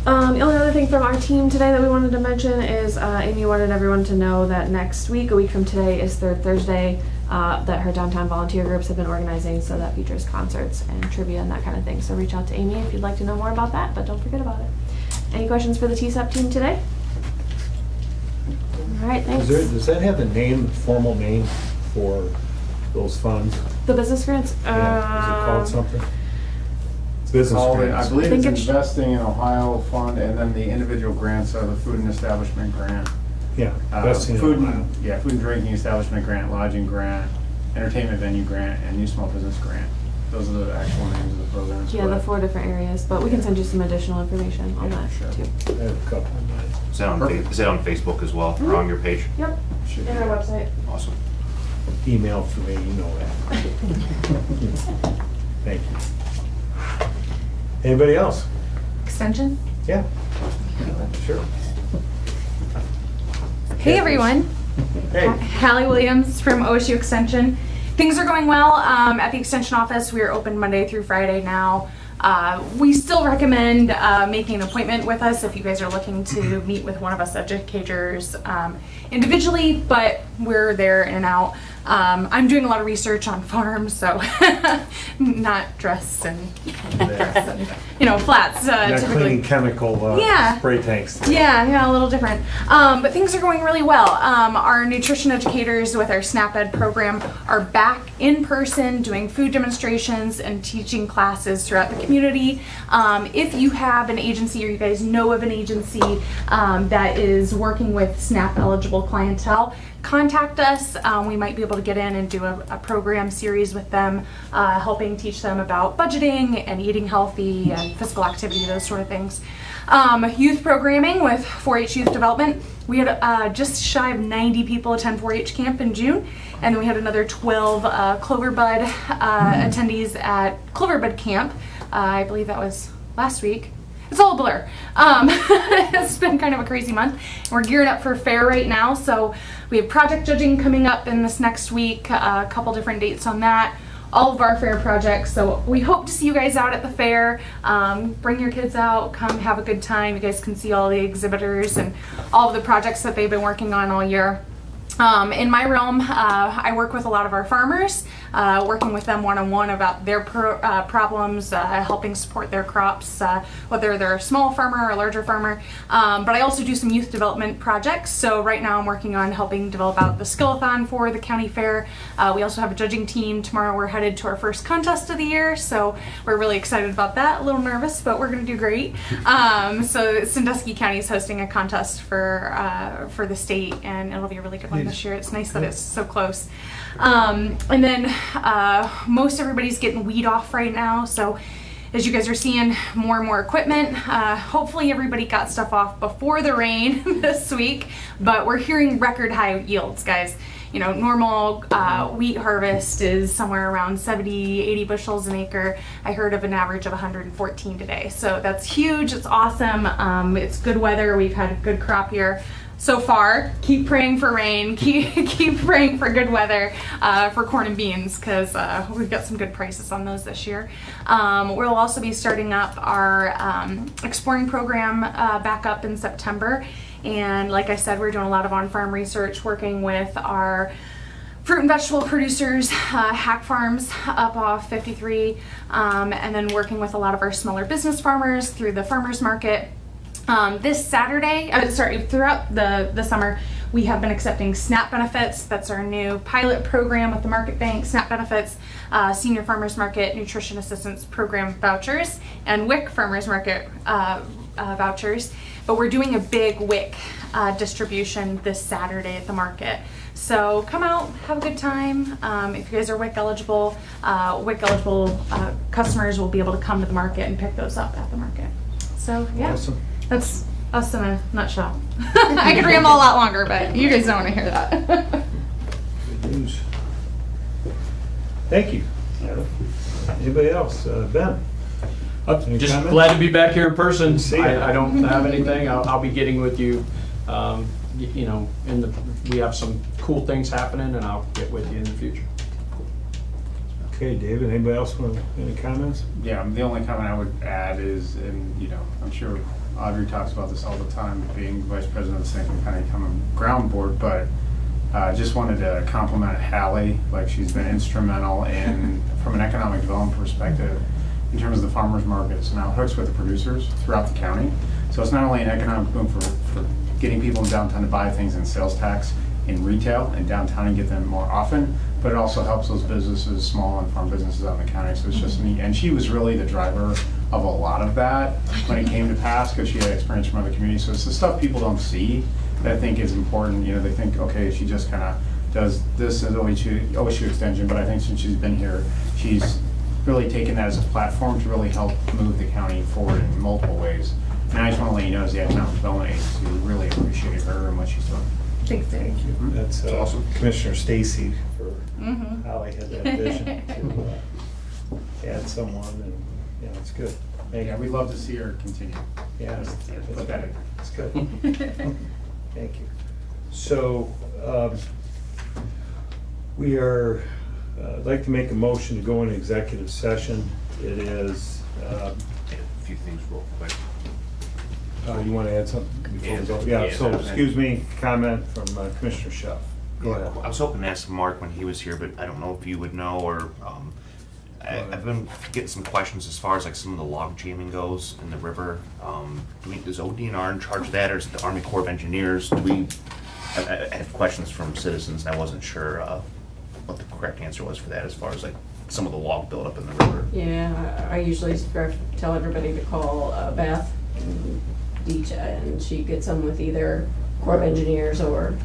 The only other thing from our team today that we wanted to mention is Amy wanted everyone to know that next week, a week from today, is Third Thursday, that her downtown volunteer groups have been organizing, so that features concerts and trivia and that kind of thing. So reach out to Amy if you'd like to know more about that, but don't forget about it. Any questions for the TSEP team today? All right, thanks. Does that have a name, formal name for those funds? The business grants? Yeah, is it called something? It's business Called it- grants. I believe I think it's it's- Investing in Ohio Fund, and then the individual grants are the Food and Establishment Grant. Yeah, Investing in Food Ohio. and, yeah, Food and Drinking Establishment Grant, Lodging Grant, Entertainment Venue Grant, and New Small Business Grant. Those are the actual names of the programs. Yeah, the but- 4 different areas, but we can send you some additional information on that too. I have a couple of mine. Is that on Facebook as well, or on your page? Yep, in our website. Awesome. Email for me, you know that. Thank you. Anybody else? Extension? Yeah. Sure. Hey everyone. Hey. Hallie Williams from OSU Extension. Things are going well at the Extension office. We are open Monday through Friday now. We still recommend making an appointment with us if you guys are looking to meet with one of us educators individually, but we're there in and out. I'm doing a lot of research on farms, so not dress and flats Not typically. cleaning chemical Yeah. spray tanks. Yeah, a little different. But things are going really well. Our nutrition educators with our SNAP Ed program are back in person doing food demonstrations and teaching classes throughout the community. If you have an agency or you guys know of an agency that is working with SNAP eligible clientele, contact us. We might be able to get in and do a program series with them, helping teach them about budgeting and eating healthy and physical activity, those sort of things. Youth programming with 4-H Youth Development. We had just shy of 90 people attend 4-H camp in June, and then we had another 12 Cloverbud attendees at Cloverbud camp. I believe that was last week. It's all a blur. It's been kind of a crazy month. We're gearing up for fair right now, so we have project judging coming up in this next week, a couple different dates on that. all of our fair projects. So we hope to see you guys out at the fair. Bring your kids out, come have a good time. You guys can see all the exhibitors and all of the projects that they've been working on all year. In my realm, I work with a lot of our farmers, working with them one-on-one about their problems, helping support their crops, whether they're a small farmer or a larger farmer. But I also do some youth development projects. So right now I'm working on helping develop out the skillathon for the county fair. We also have a judging team. Tomorrow we're headed to our first contest of the year, so we're really excited about that. A little nervous, but we're going to do great. So Sandusky County is hosting a contest for the state, and it'll be a really good one this year. It's nice that it's so close. And then most everybody's getting weed off right now, so as you guys are seeing more and more equipment, hopefully everybody got stuff off before the rain this week, but we're hearing record high yields, guys. You know, normal wheat harvest is somewhere around 70, 80 bushels an acre. I heard of an average of 114 today, so that's huge. It's awesome. It's good weather. We've had a good crop year so far. Keep praying for rain. Keep praying for good weather for corn and beans, because we've got some good prices on those this year. We'll also be starting up our exploring program back up in September. And like I said, we're doing a lot of on-farm research, working with our fruit and vegetable producers, Hack Farms up off 53, and then working with a lot of our smaller business farmers through the farmers market. This Saturday, throughout the summer, we have been accepting SNAP benefits. That's our new pilot program with the Market Bank. SNAP benefits, Senior Farmers Market Nutrition Assistance Program vouchers, and WIC Farmers Market vouchers. But we're doing a big WIC distribution this Saturday at the market. So come out, have a good time. If you guys are WIC eligible customers will be able to come to the market and pick those up at the market. So yeah. Awesome. That's us in a nutshell. I could ramble a lot longer, but you guys don't want to hear that. Good news. Thank you. Anybody else? Ben? Any Just comments? glad to be back here in person. See ya. I don't have anything. I'll be getting with you. You know, we have some cool things happening, and I'll get with you in the future. Okay, David, anybody else want any comments? Yeah, the only comment I would add is, and you know, I'm sure Audrey talks about this all the time, being vice president of the Sangamon County Common Ground Board, but just wanted to compliment Hallie. Like, she's been instrumental in, from an economic development perspective, in terms of the farmers markets, and now hooks with the producers throughout the county. So it's not only an economic boom for getting people in downtown to buy things in sales tax in retail in downtown and get them more often, but it also helps those businesses, small and farm businesses out in the county. So it's just neat. And she was really the driver of a lot of that when it came to pass, because she had experience from other communities. So it's the stuff people don't see that I think is important. You know, they think, okay, she just kind of does this as OSU extension, but I think since she's been here, she's really taken that as a platform to really help move the county forward in multiple ways. And I just want to let you know, as the Economic Development Agency, we really appreciate her and what she's done. Thanks, Dave. That's awesome. Commissioner Stacy for how I had that vision to add someone, and yeah, it's good. Yeah, we'd love to see her continue. Yeah, Put that in. it's good. Thank you. So we are. I'd like to make a motion to go into executive session. It is. A few things real quick. You want to add something before we go? Yeah, Yeah. So excuse me. Comment from Commissioner Schuff. Go ahead. I was hoping to ask Mark when he was here, but I don't know if you would know, or I've been getting some questions as far as like some of the log jamming goes in the river. Is ODNR in charge of that, or is it the Army Corps of Engineers? I have questions from citizens, and I wasn't sure what the correct answer was for that, as far as like some of the log buildup in the river. Yeah, I usually tell everybody to call Beth and she gets them with either Corps of Engineers or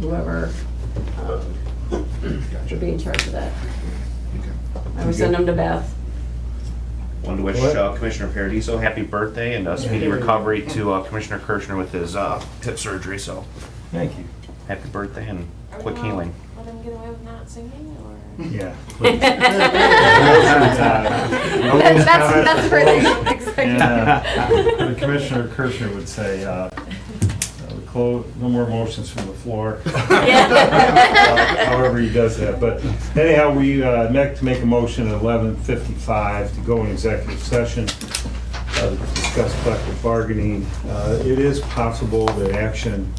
whoever should be in charge of that. I would send them to Beth. Wanted to wish Commissioner Paradiso happy birthday and speedy recovery to Commissioner Kirschner with his hip surgery. So, thank you. Happy birthday and quick healing. Let him get away with not singing, or? Yeah. That's further executive. The Commissioner Kirschner would say, no more motions from the floor. Yeah. However he does that, but anyhow, we, next to make a motion at 11:55 to go in executive session, to discuss collective bargaining. It is possible that action,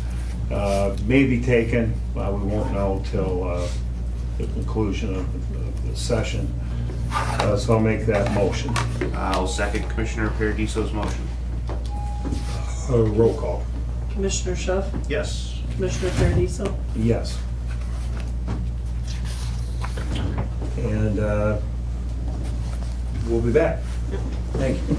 may be taken, we won't know till, the conclusion of the session. So I'll make that motion. I'll second Commissioner Paradiso's motion. Roll call. Commissioner Schuff, Yes. Commissioner Paradiso, Yes. And we'll be back. Thank you.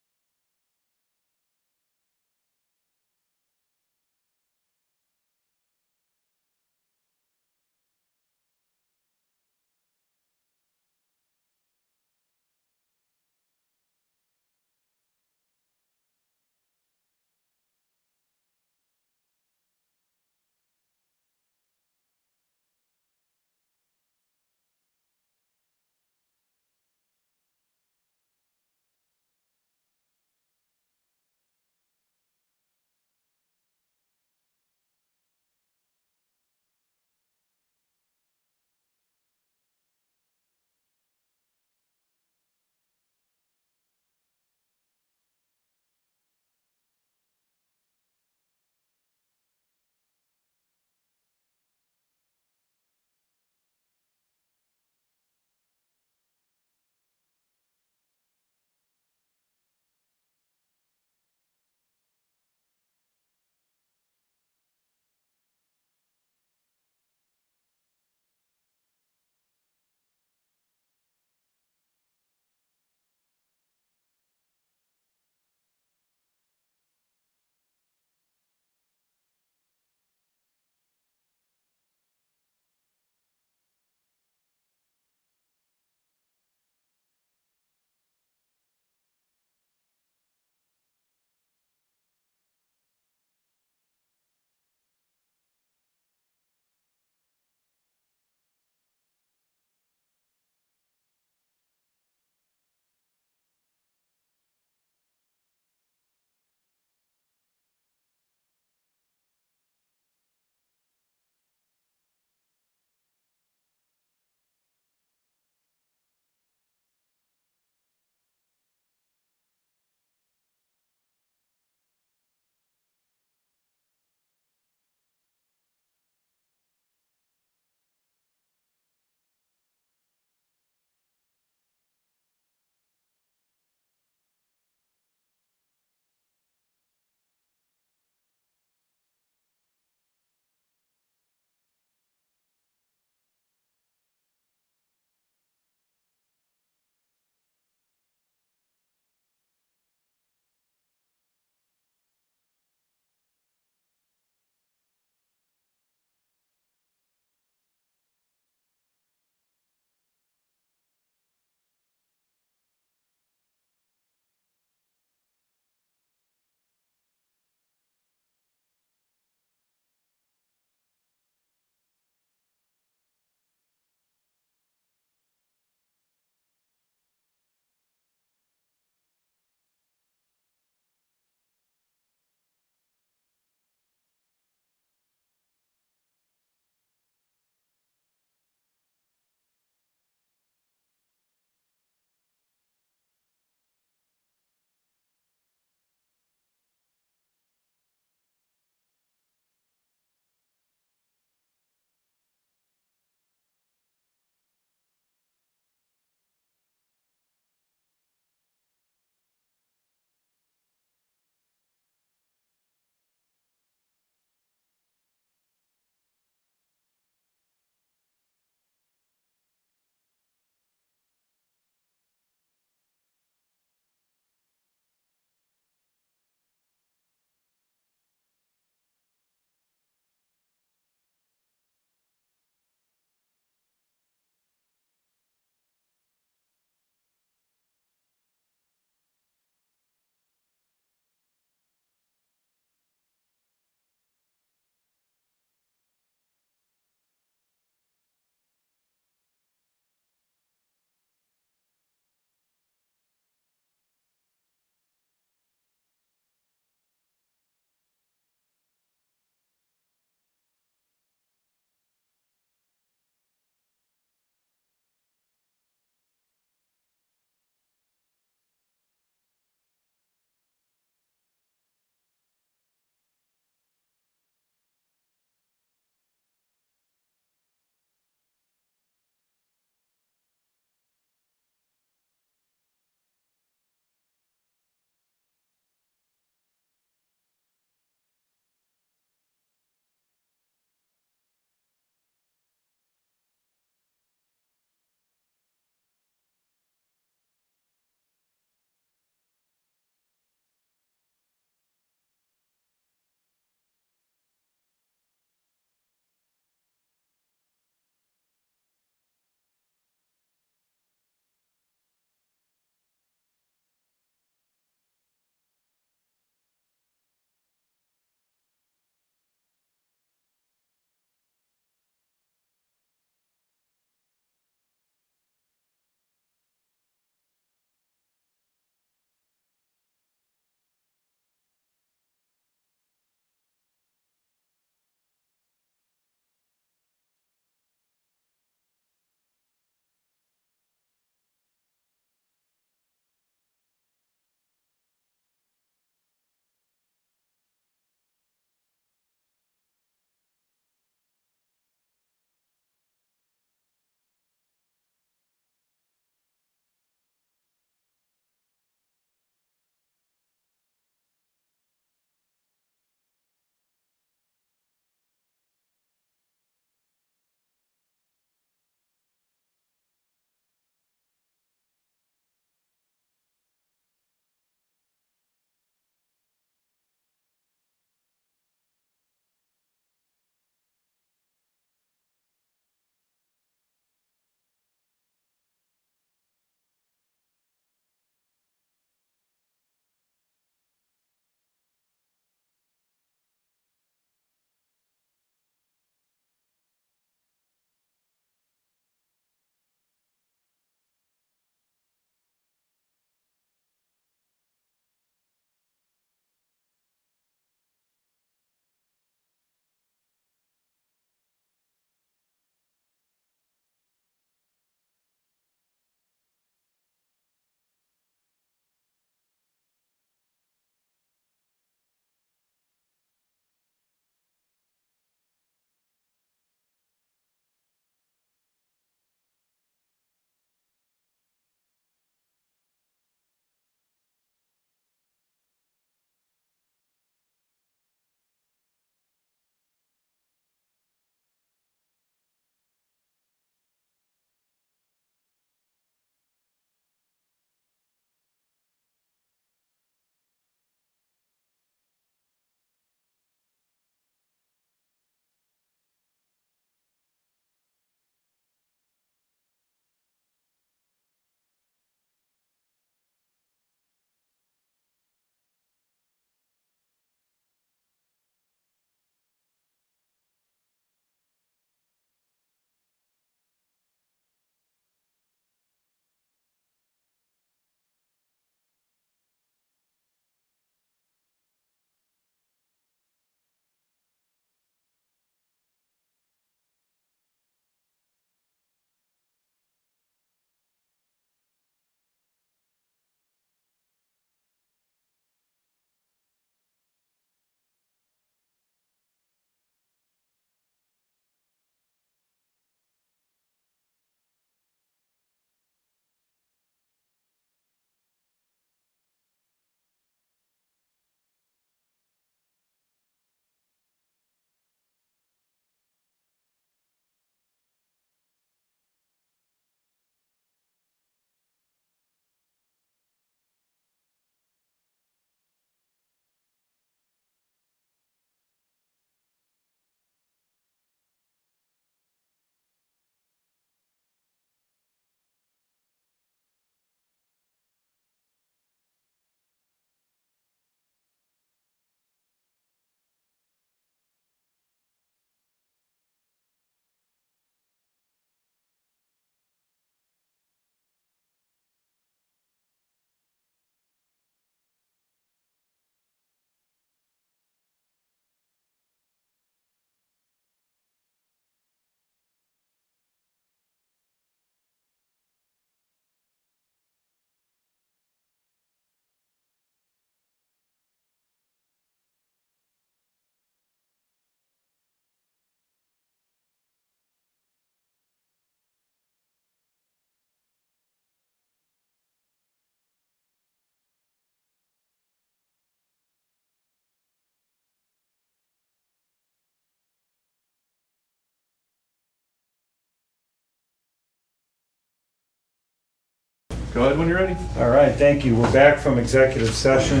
Go ahead when you're ready. All right, thank you. We're back from executive session.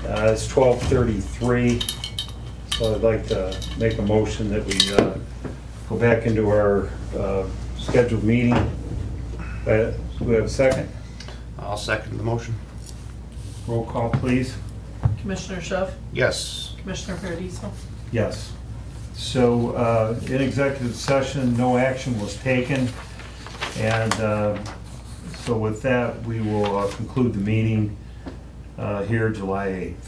It's 12:33, so I'd like to make a motion that we go back into our scheduled meeting. Do we have a second? I'll second the motion. Roll call, please. Commissioner Schuff, Yes. Commissioner Paradiso. Yes. So in executive session, no action was taken. And so with that, we will conclude the meeting here July 8th.